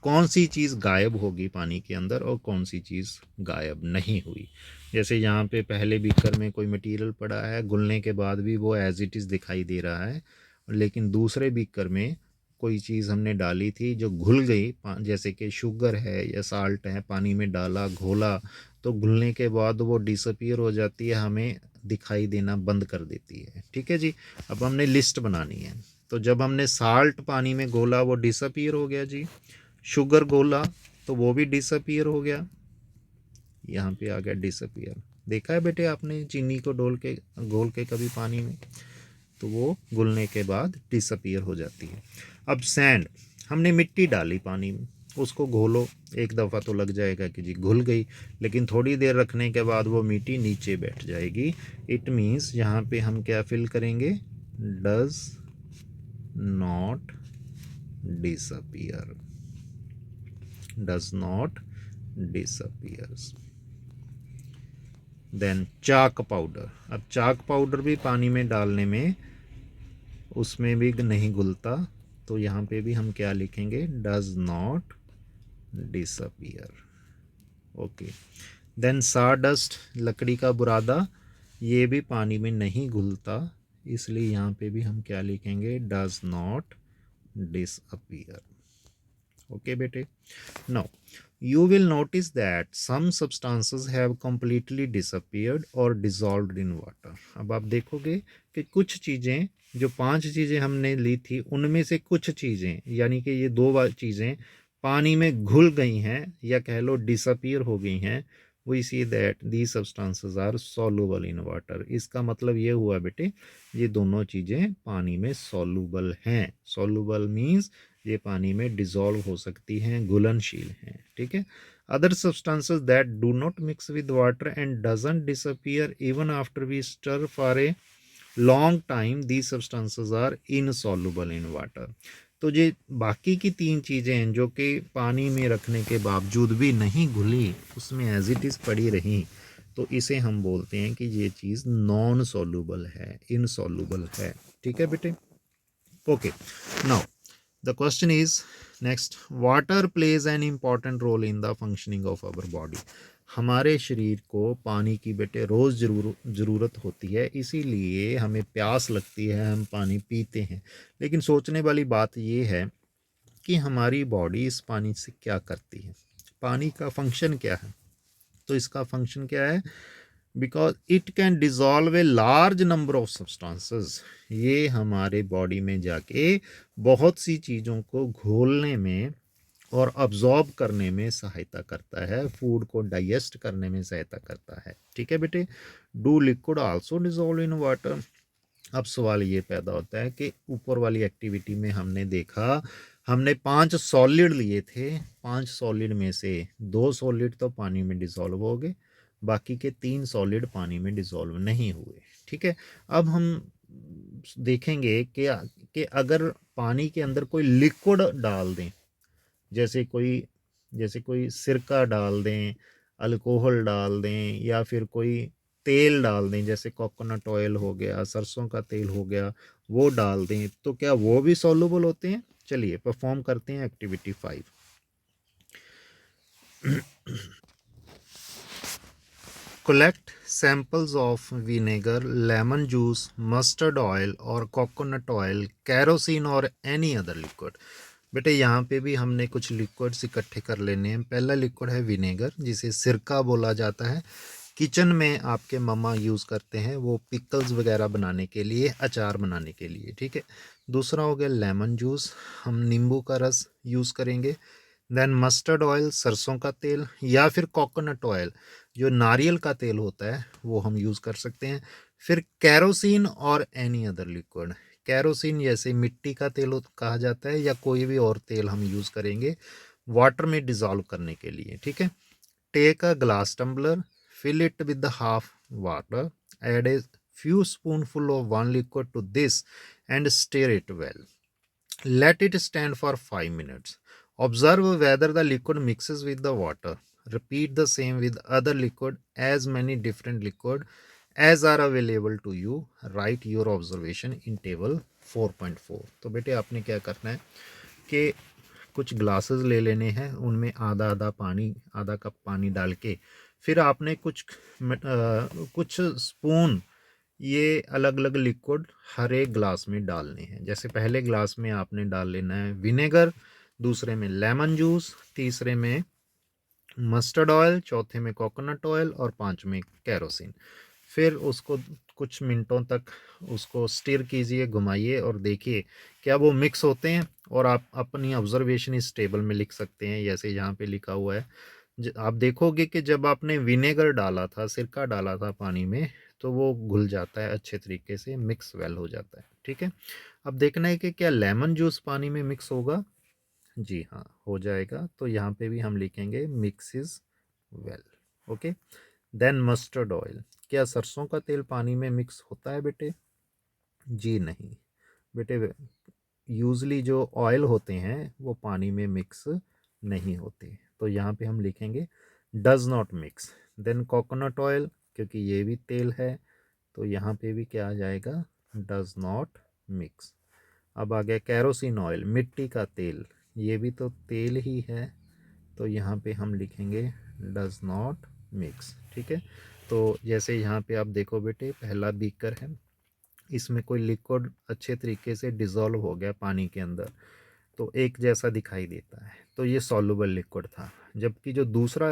कौन सी चीज़ गायब होगी पानी के अंदर और कौन सी चीज़ गायब नहीं हुई। जैसे यहाँ पे पहले बीकर में कोई मटेरियल पड़ा है, घुलने के बाद भी वो एज इट इज़ दिखाई दे रहा है, लेकिन दूसरे बीकर में कोई चीज़ हमने डाली थी जो घुल गई, जैसे कि शुगर है या साल्ट है, पानी में डाला, घोला, तो घुलने के बाद वो डिसअपीयर हो जाती है, हमें दिखाई देना बंद कर देती है। ठीक है जी। अब हमने लिस्ट बनानी है। तो जब हमने साल्ट पानी में घोला वो डिसअपीयर हो गया जी। शुगर घोला तो वो भी डिसअपीयर हो गया, यहाँ पे आ गया डिसअपीयर। देखा है बेटे आपने चीनी को घोल के कभी पानी में, तो वो घुलने के बाद डिसअपीयर हो जाती है। अब सैंड, हमने मिट्टी डाली पानी में, उसको घोलो, एक दफ़ा तो लग जाएगा कि जी घुल गई, लेकिन थोड़ी देर रखने के बाद वो मिट्टी नीचे बैठ जाएगी। इट मीन्स यहाँ पे हम क्या फिल करेंगे? Does not disappear. does not disappears. Then chalk powder. अब चाक पाउडर भी पानी में डालने में उसमें भी नहीं घुलता, तो यहाँ पे भी हम क्या लिखेंगे? Does not disappear. Okay. Then sawdust, लकड़ी का बुरादा, ये भी पानी में नहीं घुलता, इसलिए यहाँ पे भी हम क्या लिखेंगे? Does not disappear. ओके बेटे। Now, you will notice that some substances have completely disappeared or dissolved in water. अब आप देखोगे कि कुछ चीज़ें, जो 5 चीज़ें हमने ली थी उनमें से कुछ चीज़ें, यानी कि ये 2 चीज़ें पानी में घुल गई हैं या कह लो डिसअपीयर हो गई हैं। We see that the substances are soluble in water. इसका मतलब ये हुआ बेटे, ये दोनों चीज़ें पानी में सॉल्युबल हैं। सॉल्युबल मीन्स ये पानी में डिजॉल्व हो सकती हैं, घुलनशील हैं। ठीक है। Other substances that do not mix with water and doesn't disappear even after we stir for a long time, the substances are insoluble in water. तो ये बाकी की 3 चीज़ें हैं जो कि पानी में रखने के बावजूद भी नहीं घुली, उसमें एज इट इज़ पड़ी रहीं, तो इसे हम बोलते हैं कि ये चीज़ नॉन सॉल्युबल है, इनसॉल्युबल है। ठीक है बेटे? Okay, now the question is next, water plays an important role in the functioning of our body. हमारे शरीर को पानी की बेटे रोज़ ज़रूरत होती है, इसीलिए हमें प्यास लगती है, हम पानी पीते हैं। लेकिन सोचने वाली बात ये है कि हमारी बॉडी इस पानी से क्या करती है, पानी का फंक्शन क्या है। तो इसका फंक्शन क्या है, because it can dissolve a large number of substances. ये हमारे बॉडी में जाके बहुत सी चीज़ों को घोलने में और अब्जॉर्ब करने में सहायता करता है, फूड को डाइजेस्ट करने में सहायता करता है। ठीक है बेटे? Do liquid also dissolve in water. अब सवाल ये पैदा होता है कि ऊपर वाली एक्टिविटी में हमने देखा, हमने 5 सॉलिड लिए थे, 5 सॉलिड में से 2 सॉलिड तो पानी में डिसॉल्व हो गए, बाकी के 3 सॉलिड पानी में डिसॉल्व नहीं हुए। ठीक है? अब हम देखेंगे कि अगर पानी के अंदर कोई लिक्विड डाल दें, जैसे कोई सिरका डाल दें, अल्कोहल डाल दें, या फिर कोई तेल डाल दें, जैसे कोकोनट ऑयल हो गया, सरसों का तेल हो गया, वो डाल दें, तो क्या वो भी सॉल्युबल होते हैं? चलिए परफॉर्म करते हैं activity 5। Collect samples of vinegar, lemon juice, mustard oil और coconut oil, kerosene और any other liquid। बेटे यहाँ पे भी हमने कुछ लिक्विड्स इकट्ठे कर लेने हैं। पहला लिक्विड है विनेगर, जिसे सिरका बोला जाता है। किचन में आपके मम्मा यूज़ करते हैं वो पिकल्स वगैरह बनाने के लिए, अचार बनाने के लिए। ठीक है? दूसरा हो गया लेमन जूस, हम नींबू का रस यूज़ करेंगे। देन मस्टर्ड ऑयल, सरसों का तेल, या फिर कोकोनट ऑयल जो नारियल का तेल होता है वो हम यूज़ कर सकते हैं। फिर कैरोसिन और एनी अदर लिक्विड। कैरोसिन जैसे मिट्टी का तेल कहा जाता है, या कोई भी और तेल हम यूज़ करेंगे वाटर में डिज़ोल्व करने के लिए। ठीक है? Take a glass tumbler, fill it with the half water, add a few spoonful of one liquid to this and stir it well. Let it stand for 5 minutes. Observe whether the liquid mixes with the water. Repeat the same with other liquid, as many different liquid as are available to you. Write your observation in table 4.4। तो बेटे आपने क्या करना है कि कुछ glasses ले लेने हैं, उनमें आधा आधा पानी, आधा कप पानी डाल के, फिर आपने कुछ स्पून ये अलग अलग लिक्विड हर एक ग्लास में डालने हैं। जैसे पहले ग्लास में आपने डाल लेना है विनेगर, दूसरे में लेमन जूस, तीसरे में मस्टर्ड ऑयल, चौथे में कोकोनट ऑयल और पांचवें कैरोसिन। फिर उसको कुछ मिनटों तक उसको स्टिर कीजिए, घुमाइए और देखिए क्या वो मिक्स होते हैं। और आप अपनी ऑब्जर्वेशन इस टेबल में लिख सकते हैं, जैसे यहाँ पे लिखा हुआ है। आप देखोगे कि जब आपने विनेगर डाला था, सिरका डाला था पानी में, तो वो घुल जाता है अच्छे तरीके से, मिक्स वेल हो जाता है। ठीक है? अब देखना है कि क्या लेमन जूस पानी में मिक्स होगा। जी हाँ, हो जाएगा। तो यहाँ पे भी हम लिखेंगे mix is well. Okay. Then mustard oil, क्या सरसों का तेल पानी में मिक्स होता है बेटे? जी नहीं बेटे, यूजली जो ऑयल होते हैं वो पानी में मिक्स नहीं होते। तो यहाँ पे हम लिखेंगे does not mix. Then coconut oil, क्योंकि ये भी तेल है, तो यहाँ पे भी क्या आ जाएगा, डज नॉट मिक्स। अब आ गया कैरोसिन ऑयल, मिट्टी का तेल, ये भी तो तेल ही है, तो यहाँ पे हम लिखेंगे डज नॉट मिक्स। ठीक है? तो जैसे यहाँ पे आप देखो बेटे, पहला बीकर है, इसमें कोई लिक्विड अच्छे तरीके से डिज़ोल्व हो गया पानी के अंदर, तो एक जैसा दिखाई देता है, तो ये सॉल्युबल लिक्विड था। जबकि जो दूसरा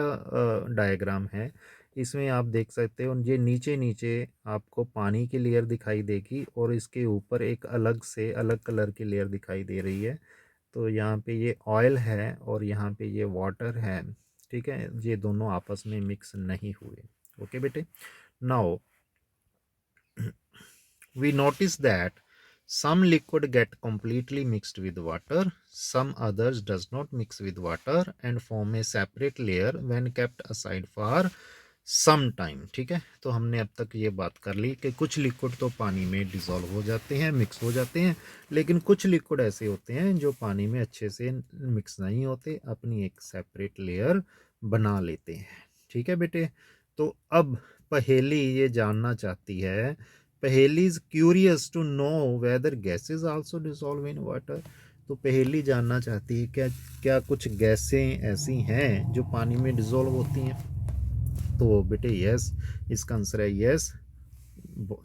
डायग्राम है, इसमें आप देख सकते हो ये नीचे नीचे आपको पानी की लेयर दिखाई देगी, और इसके ऊपर एक अलग से अलग कलर की लेयर दिखाई दे रही है। तो यहाँ पे ये ऑयल है और यहाँ पे ये वाटर है। ठीक है? ये दोनों आपस में मिक्स नहीं हुए। ओके बेटे? Now we notice that some liquid get completely mixed with water, some others does not mix with water and form a separate layer when kept aside for some time, ठीक है। तो हमने अब तक ये बात कर ली कि कुछ लिक्विड तो पानी में डिज़ोल्व हो जाते हैं, मिक्स हो जाते हैं, लेकिन कुछ लिक्विड ऐसे होते हैं जो पानी में अच्छे से मिक्स नहीं होते, अपनी एक सेपरेट लेयर बना लेते हैं, ठीक है बेटे। तो अब पहेली ये जानना चाहती है, Paheli is curious to know whether gases also dissolve in water. तो पहेली जानना चाहती है क्या क्या कुछ गैसें ऐसी हैं जो पानी में डिसॉल्व होती हैं। तो बेटे यस, इसका आंसर है यस।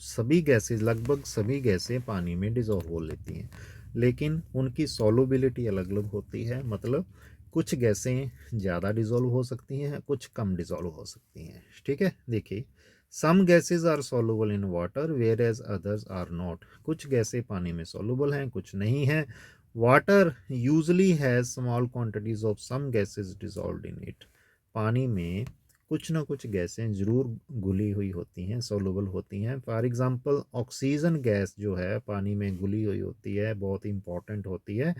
सभी गैसेज, लगभग सभी गैसें पानी में डिसॉल्व हो लेती हैं, लेकिन उनकी सॉल्युबिलिटी अलग अलग होती है। मतलब कुछ गैसें ज़्यादा डिसॉल्व हो सकती हैं, कुछ कम डिसॉल्व हो सकती हैं, ठीक है। देखिए, some gases are soluble in water whereas others are not. कुछ गैसें पानी में सॉल्युबल हैं, कुछ नहीं है। Water usually has small quantities of some gases dissolve in it. पानी में कुछ ना कुछ गैसें ज़रूर घुली हुई होती हैं, सोलूबल होती हैं। फॉर एग्ज़ाम्पल ऑक्सीजन गैस जो है पानी में घुली हुई होती है, बहुत इंपॉर्टेंट होती है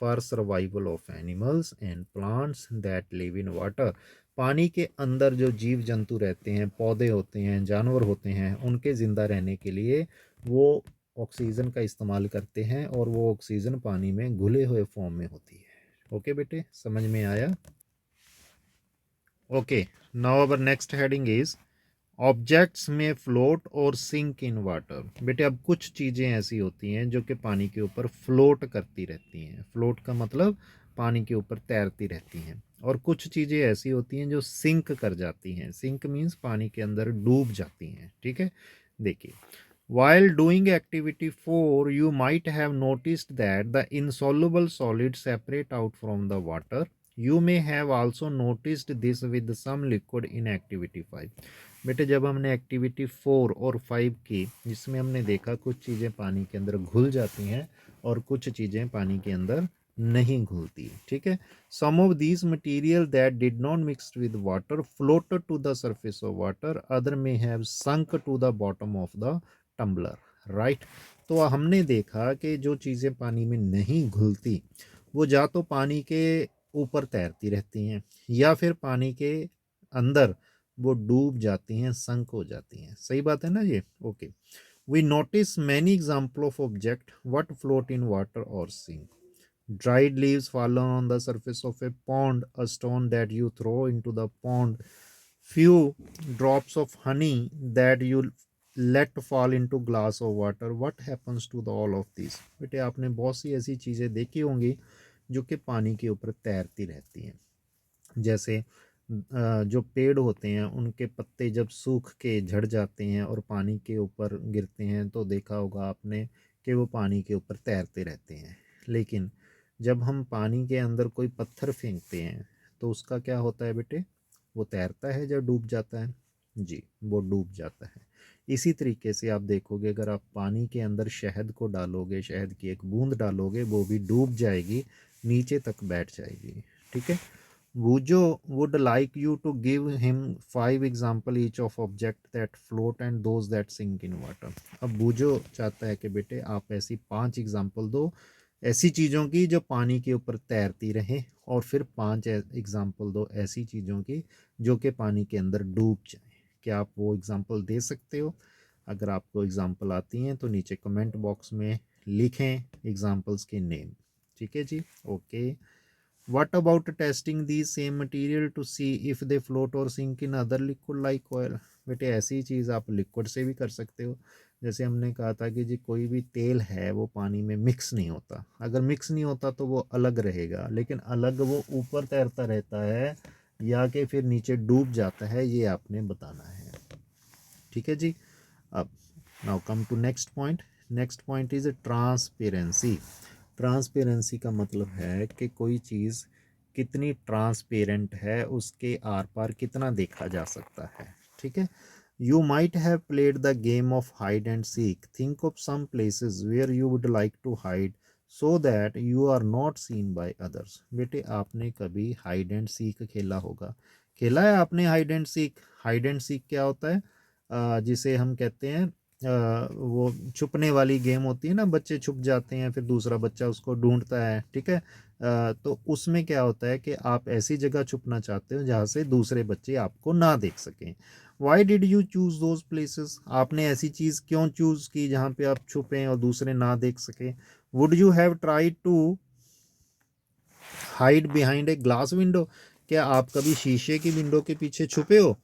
for survival of animals and plants that live in water. पानी के अंदर जो जीव जंतु रहते हैं, पौधे होते हैं, जानवर होते हैं, उनके ज़िंदा रहने के लिए वो ऑक्सीजन का इस्तेमाल करते हैं, और वो ऑक्सीजन पानी में घुले हुए फॉर्म में होती है। ओके बेटे, समझ में आया? Okay, now our next heading is objects में फ्लोट और सिंक इन वाटर। बेटे अब कुछ चीज़ें ऐसी होती हैं जो कि पानी के ऊपर फ्लोट करती रहती हैं। फ्लोट का मतलब पानी के ऊपर तैरती रहती हैं। और कुछ चीज़ें ऐसी होती हैं जो सिंक कर जाती हैं। सिंक मीन्स पानी के अंदर डूब जाती हैं, ठीक है। देखिए, while doing activity 4 you might have noticed that the insoluble solid separate out from the water. You may have also noticed this with some liquid in activity 5. बेटे जब हमने एक्टिविटी 4 और 5 की, जिसमें हमने देखा कुछ चीज़ें पानी के अंदर घुल जाती हैं और कुछ चीज़ें पानी के अंदर नहीं घुलती, ठीक है। Some of these material that did not mix with water floated to the surface of water, other में have sunk to the bottom of the tumbler, right. तो हमने देखा कि जो चीज़ें पानी में नहीं घुलती वो या तो पानी के ऊपर तैरती रहती हैं, या फिर पानी के अंदर वो डूब जाती हैं, संक हो जाती हैं। सही बात है ना ये? Okay. We notice many example of object what float in water और sink. Dried leaves fallen on the surface of a pond, a stone that you throw into the pond, few drops of honey that you let fall into glass of water. What happens to the all of these? बेटे आपने बहुत सी ऐसी चीज़ें देखी होंगी जो कि पानी के ऊपर तैरती रहती हैं। जैसे जो पेड़ होते हैं उनके पत्ते जब सूख के झड़ जाते हैं और पानी के ऊपर गिरते हैं, तो देखा होगा आपने कि वो पानी के ऊपर तैरते रहते हैं। लेकिन जब हम पानी के अंदर कोई पत्थर फेंकते हैं तो उसका क्या होता है बेटे? वो तैरता है या डूब जाता है? जी, वो डूब जाता है। इसी तरीके से आप देखोगे, अगर आप पानी के अंदर शहद को डालोगे, शहद की एक बूंद डालोगे, वो भी डूब जाएगी, नीचे तक बैठ जाएगी, ठीक है। Bujo would like you to give him 5 example each of object that float and those that sink in water. अब बूजो चाहता है कि बेटे आप ऐसी 5 एग्जाम्पल दो ऐसी चीज़ों की जो पानी के ऊपर तैरती रहें, और फिर 5 एग्जाम्पल दो ऐसी चीज़ों की जो कि पानी के अंदर डूब जाएं। क्या आप वो एग्जाम्पल दे सकते हो? अगर आपको एग्जाम्पल आती हैं तो नीचे कमेंट बॉक्स में लिखें एग्जाम्पल्स के नेम, ठीक है जी। Okay. What about testing these same material to see if they float or sink in other liquid like oil? बेटे ऐसी चीज़ आप लिक्विड से भी कर सकते हो। जैसे हमने कहा था कि जी कोई भी तेल है वो पानी में मिक्स नहीं होता। अगर मिक्स नहीं होता तो वो अलग रहेगा, लेकिन अलग वो ऊपर तैरता रहता है या कि फिर नीचे डूब जाता है, ये आपने बताना है, ठीक है जी। अब now come to next point. Next point is transparency. Transparency का मतलब है कि कोई चीज़ कितनी ट्रांसपेरेंट है, उसके आर पार कितना देखा जा सकता है, ठीक है। You might have played the game of hide and seek. Think of some places where you would like to hide so that you are not seen by others. बेटे आपने कभी हाइड एंड सीक खेला होगा। खेला है आपने hide and seek? Hide and seek क्या होता है? जिसे हम कहते हैं वो छुपने वाली गेम होती है ना, बच्चे छुप जाते हैं फिर दूसरा बच्चा उसको ढूंढता है, ठीक है। तो उसमें क्या होता है कि आप ऐसी जगह छुपना चाहते हो जहाँ से दूसरे बच्चे आपको ना देख सकें। Why did you choose those places, आपने ऐसी चीज़ क्यों चूज की जहाँ पे आप छुपें और दूसरे ना देख सके। Would you have try to hide behind a glass window, क्या आप कभी शीशे की विंडो के पीछे छुपे हो?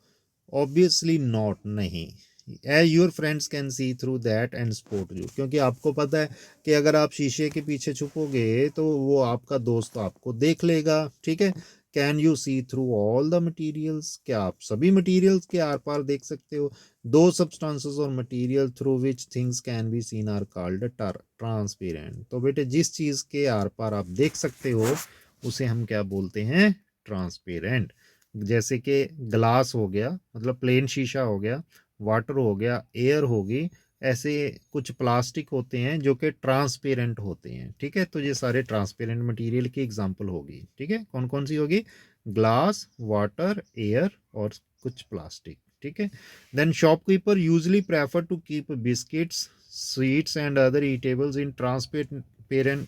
ऑब्वियसली नॉट, नहीं। As your friends can see through that and support you, क्योंकि आपको पता है कि अगर आप शीशे के पीछे छुपोगे तो वो आपका दोस्त आपको देख लेगा, ठीक है। Can you see through all the materials, क्या आप सभी मटीरियल्स के आर पार देख सकते हो? दो सब्सटेंसेस और material through which things can be seen are called transparent. तो बेटे जिस चीज़ के आर पार आप देख सकते हो उसे हम क्या बोलते हैं? ट्रांसपेरेंट। जैसे कि ग्लास हो गया, मतलब प्लेन शीशा हो गया, वाटर हो गया, एयर होगी, ऐसे कुछ प्लास्टिक होते हैं जो कि ट्रांसपेरेंट होते हैं, ठीक है। तो ये सारे ट्रांसपेरेंट मटेरियल की एग्जांपल होगी, ठीक है। कौन कौन सी होगी? ग्लास, वाटर, एयर और कुछ प्लास्टिक, ठीक है। Then shopkeeper usually prefer to keep biscuits, sweets and other eatables in transparent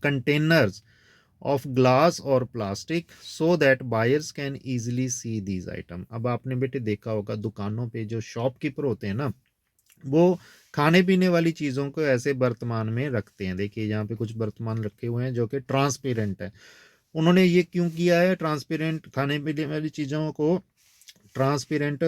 containers of glass or plastic so that buyers can easily see these item। अब आपने बेटे देखा होगा दुकानों पे जो शॉपकीपर होते हैं ना, वो खाने पीने वाली चीज़ों को ऐसे बर्तमान में रखते हैं। देखिए यहाँ पे कुछ बर्तमान रखे हुए हैं जो कि ट्रांसपेरेंट है। उन्होंने ये क्यों किया है? ट्रांसपेरेंट खाने पीने वाली चीज़ों को ट्रांसपेरेंट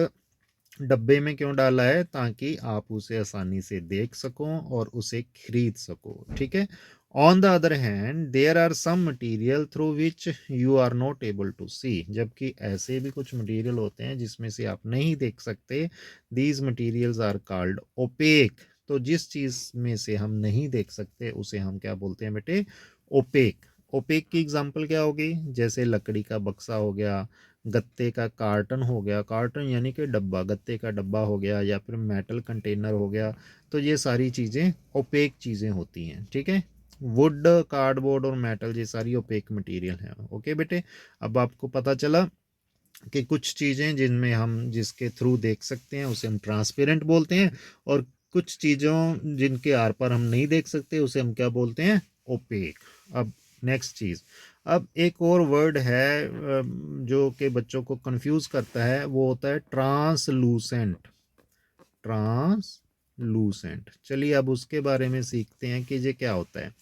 डब्बे में क्यों डाला है? ताकि आप उसे आसानी से देख सको और उसे खरीद सको, ठीक है। On the other hand there are some material through which you are not able to see, जबकि ऐसे भी कुछ मटीरियल होते हैं जिसमें से आप नहीं देख सकते। These materials are called opaque. तो जिस चीज़ में से हम नहीं देख सकते उसे हम क्या बोलते हैं बेटे? ओपेक। ओपेक की एग्जांपल क्या होगी? जैसे लकड़ी का बक्सा हो गया, गत्ते का कार्टन हो गया, कार्टन यानी कि डब्बा, गत्ते का डब्बा हो गया, या फिर मेटल कंटेनर हो गया। तो ये सारी चीज़ें ओपेक चीज़ें होती हैं, ठीक है। वुड, कार्डबोर्ड और मेटल ये सारी ओपेक मटेरियल हैं। ओके बेटे, अब आपको पता चला कि कुछ चीज़ें जिनमें हम जिसके थ्रू देख सकते हैं उसे हम ट्रांसपेरेंट बोलते हैं, और कुछ चीज़ों जिनके आर पार हम नहीं देख सकते उसे हम क्या बोलते हैं? ओपेक। अब नेक्स्ट चीज़, अब एक और वर्ड है जो कि बच्चों को कंफ्यूज करता है, वो होता है ट्रांसलूसेंट। ट्रांसलूसेंट, चलिए अब उसके बारे में सीखते हैं कि ये क्या होता है।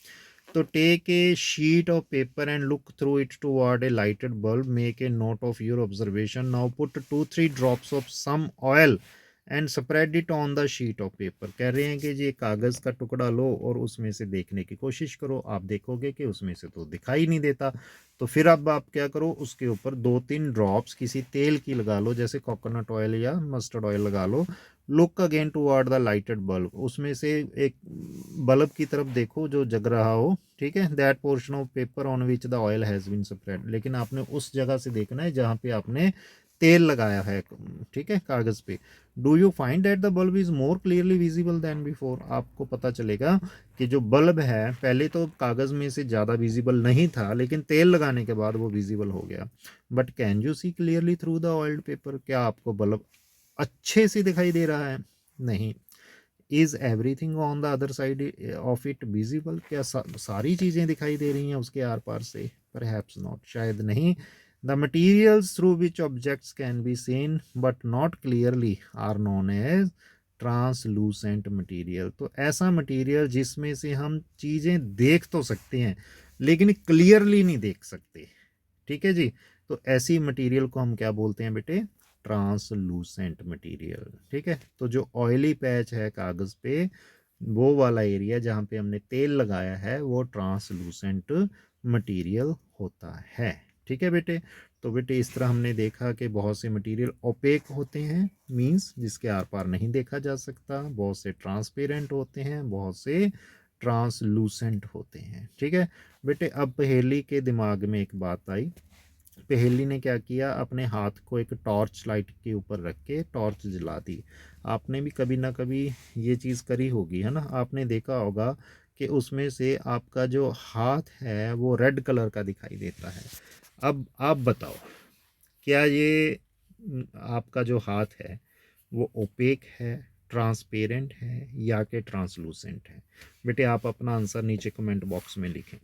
तो take a sheet of paper and look through it toward a lighted bulb. Make a note of your observation. Now put 2-3 drops of some oil and spread it on the sheet of paper। कह रहे हैं कि ये कागज़ का टुकड़ा लो और उसमें से देखने की कोशिश करो। आप देखोगे कि उसमें से तो दिखाई नहीं देता। तो फिर अब आप क्या करो, उसके ऊपर 2-3 ड्रॉप्स किसी तेल की लगा लो, जैसे कोकोनट ऑयल या मस्टर्ड ऑयल लगा लो। Look again toward the lighted bulb, उसमें से एक बल्ब की तरफ देखो जो जग रहा हो, ठीक है। That portion of paper on which the oil has been spread, लेकिन आपने उस जगह से देखना है जहाँ पे आपने तेल लगाया है, ठीक है, कागज़ पे। Do you find that the bulb is more clearly visible then before, आपको पता चलेगा कि जो बल्ब है पहले तो कागज़ में से ज़्यादा विजिबल नहीं था, लेकिन तेल लगाने के बाद वो विजिबल हो गया। But can you see clearly through the oiled paper, क्या आपको बल्ब अच्छे से दिखाई दे रहा है? नहीं। Is everything on the other side of it visible, क्या सारी चीज़ें दिखाई दे रही हैं उसके आर पार से? परहैप्स नॉट, शायद नहीं। The materials through which objects can be seen but not clearly are known as translucent material. तो ऐसा मटीरियल जिसमें से हम चीज़ें देख तो सकते हैं लेकिन क्लियरली नहीं देख सकते, ठीक है जी। तो ऐसी मटेरियल को हम क्या बोलते हैं बेटे? ट्रांसलूसेंट मटेरियल, ठीक है। तो जो ऑयली पैच है कागज़ पे, वो वाला एरिया जहाँ पे हमने तेल लगाया है वो ट्रांसलूसेंट मटेरियल होता है, ठीक है बेटे। तो बेटे इस तरह हमने देखा कि बहुत से मटेरियल ओपेक होते हैं, मींस जिसके आर पार नहीं देखा जा सकता, बहुत से ट्रांसपेरेंट होते हैं, बहुत से ट्रांसलूसेंट होते हैं, ठीक है बेटे। अब पहेली के दिमाग में एक बात आई। पहेली ने क्या किया, अपने हाथ को एक टॉर्च लाइट के ऊपर रख के टॉर्च जला दी। आपने भी कभी ना कभी ये चीज़ करी होगी, है ना। आपने देखा होगा कि उसमें से आपका जो हाथ है वो रेड कलर का दिखाई देता है। अब आप बताओ, क्या ये आपका जो हाथ है वो ओपेक है, ट्रांसपेरेंट है या कि ट्रांसलूसेंट है? बेटे आप अपना आंसर नीचे कमेंट बॉक्स में लिखें।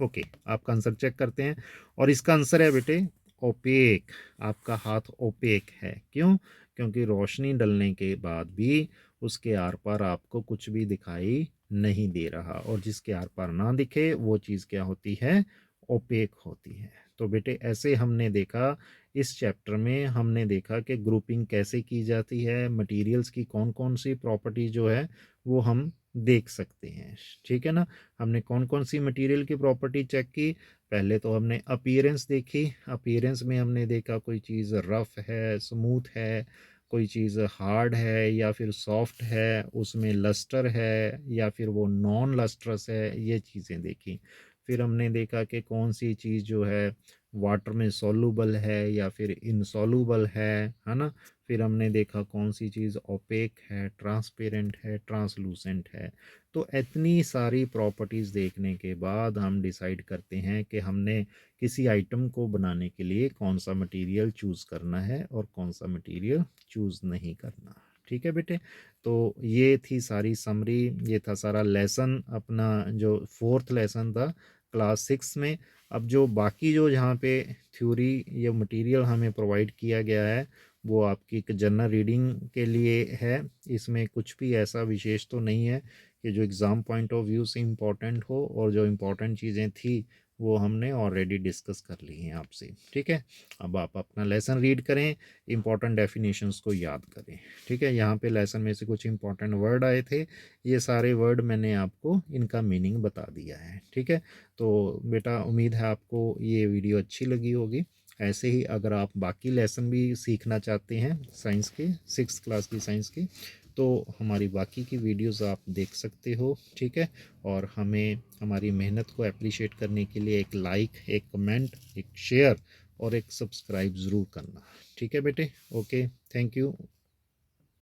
ओके, आपका आंसर चेक करते हैं, और इसका आंसर है बेटे ओपेक, आपका हाथ ओपेक है। क्यों? क्योंकि रोशनी डलने के बाद भी उसके आर पार आपको कुछ भी दिखाई नहीं दे रहा, और जिसके आर पार ना दिखे वो चीज़ क्या होती है? ओपेक होती है। तो बेटे ऐसे हमने देखा, इस चैप्टर में हमने देखा कि ग्रुपिंग कैसे की जाती है, मटेरियल्स की कौन कौन सी प्रॉपर्टी जो है वो हम देख सकते हैं। ठीक है ना? हमने कौन कौन सी मटेरियल की प्रॉपर्टी चेक की? पहले तो हमने अपीयरेंस देखी। अपीयरेंस में हमने देखा कोई चीज़ रफ़ है, स्मूथ है, कोई चीज़ हार्ड है या फिर सॉफ्ट है, उसमें लस्टर है या फिर वो नॉन लस्ट्रस है, ये चीज़ें देखी। फिर हमने देखा कि कौन सी चीज़ जो है वाटर में सॉल्युबल है या फिर इनसॉल्युबल है ना? फिर हमने देखा कौन सी चीज़ ओपेक है, ट्रांसपेरेंट है, ट्रांसलूसेंट है। तो इतनी सारी प्रॉपर्टीज़ देखने के बाद हम डिसाइड करते हैं कि हमने किसी आइटम को बनाने के लिए कौन सा मटेरियल चूज़ करना है और कौन सा मटेरियल चूज़ नहीं करना। ठीक है बेटे? तो ये थी सारी समरी, ये था सारा लेसन, अपना जो 4th लेसन था क्लास 6 में। अब जो बाकी जो जहाँ पे थ्योरी या मटेरियल हमें प्रोवाइड किया गया है वो आपकी एक जनरल रीडिंग के लिए है। इसमें कुछ भी ऐसा विशेष तो नहीं है कि जो एग्ज़ाम पॉइंट ऑफ व्यू से इम्पोर्टेंट हो, और जो इम्पोर्टेंट चीज़ें थी वो हमने ऑलरेडी डिस्कस कर ली हैं आपसे। ठीक है? अब आप अपना लेसन रीड करें, इम्पोर्टेंट डेफिनेशंस को याद करें। ठीक है? यहाँ पे लेसन में से कुछ इम्पोर्टेंट वर्ड आए थे, ये सारे वर्ड मैंने आपको इनका मीनिंग बता दिया है। ठीक है? तो बेटा उम्मीद है आपको ये वीडियो अच्छी लगी होगी। ऐसे ही अगर आप बाकी लेसन भी सीखना चाहते हैं साइंस के, 6th क्लास की साइंस की, तो हमारी बाकी की वीडियोस आप देख सकते हो। ठीक है? और हमें हमारी मेहनत को अप्रिशिएट करने के लिए एक लाइक, एक कमेंट, एक शेयर और एक सब्सक्राइब ज़रूर करना। ठीक है बेटे? Okay, thank you.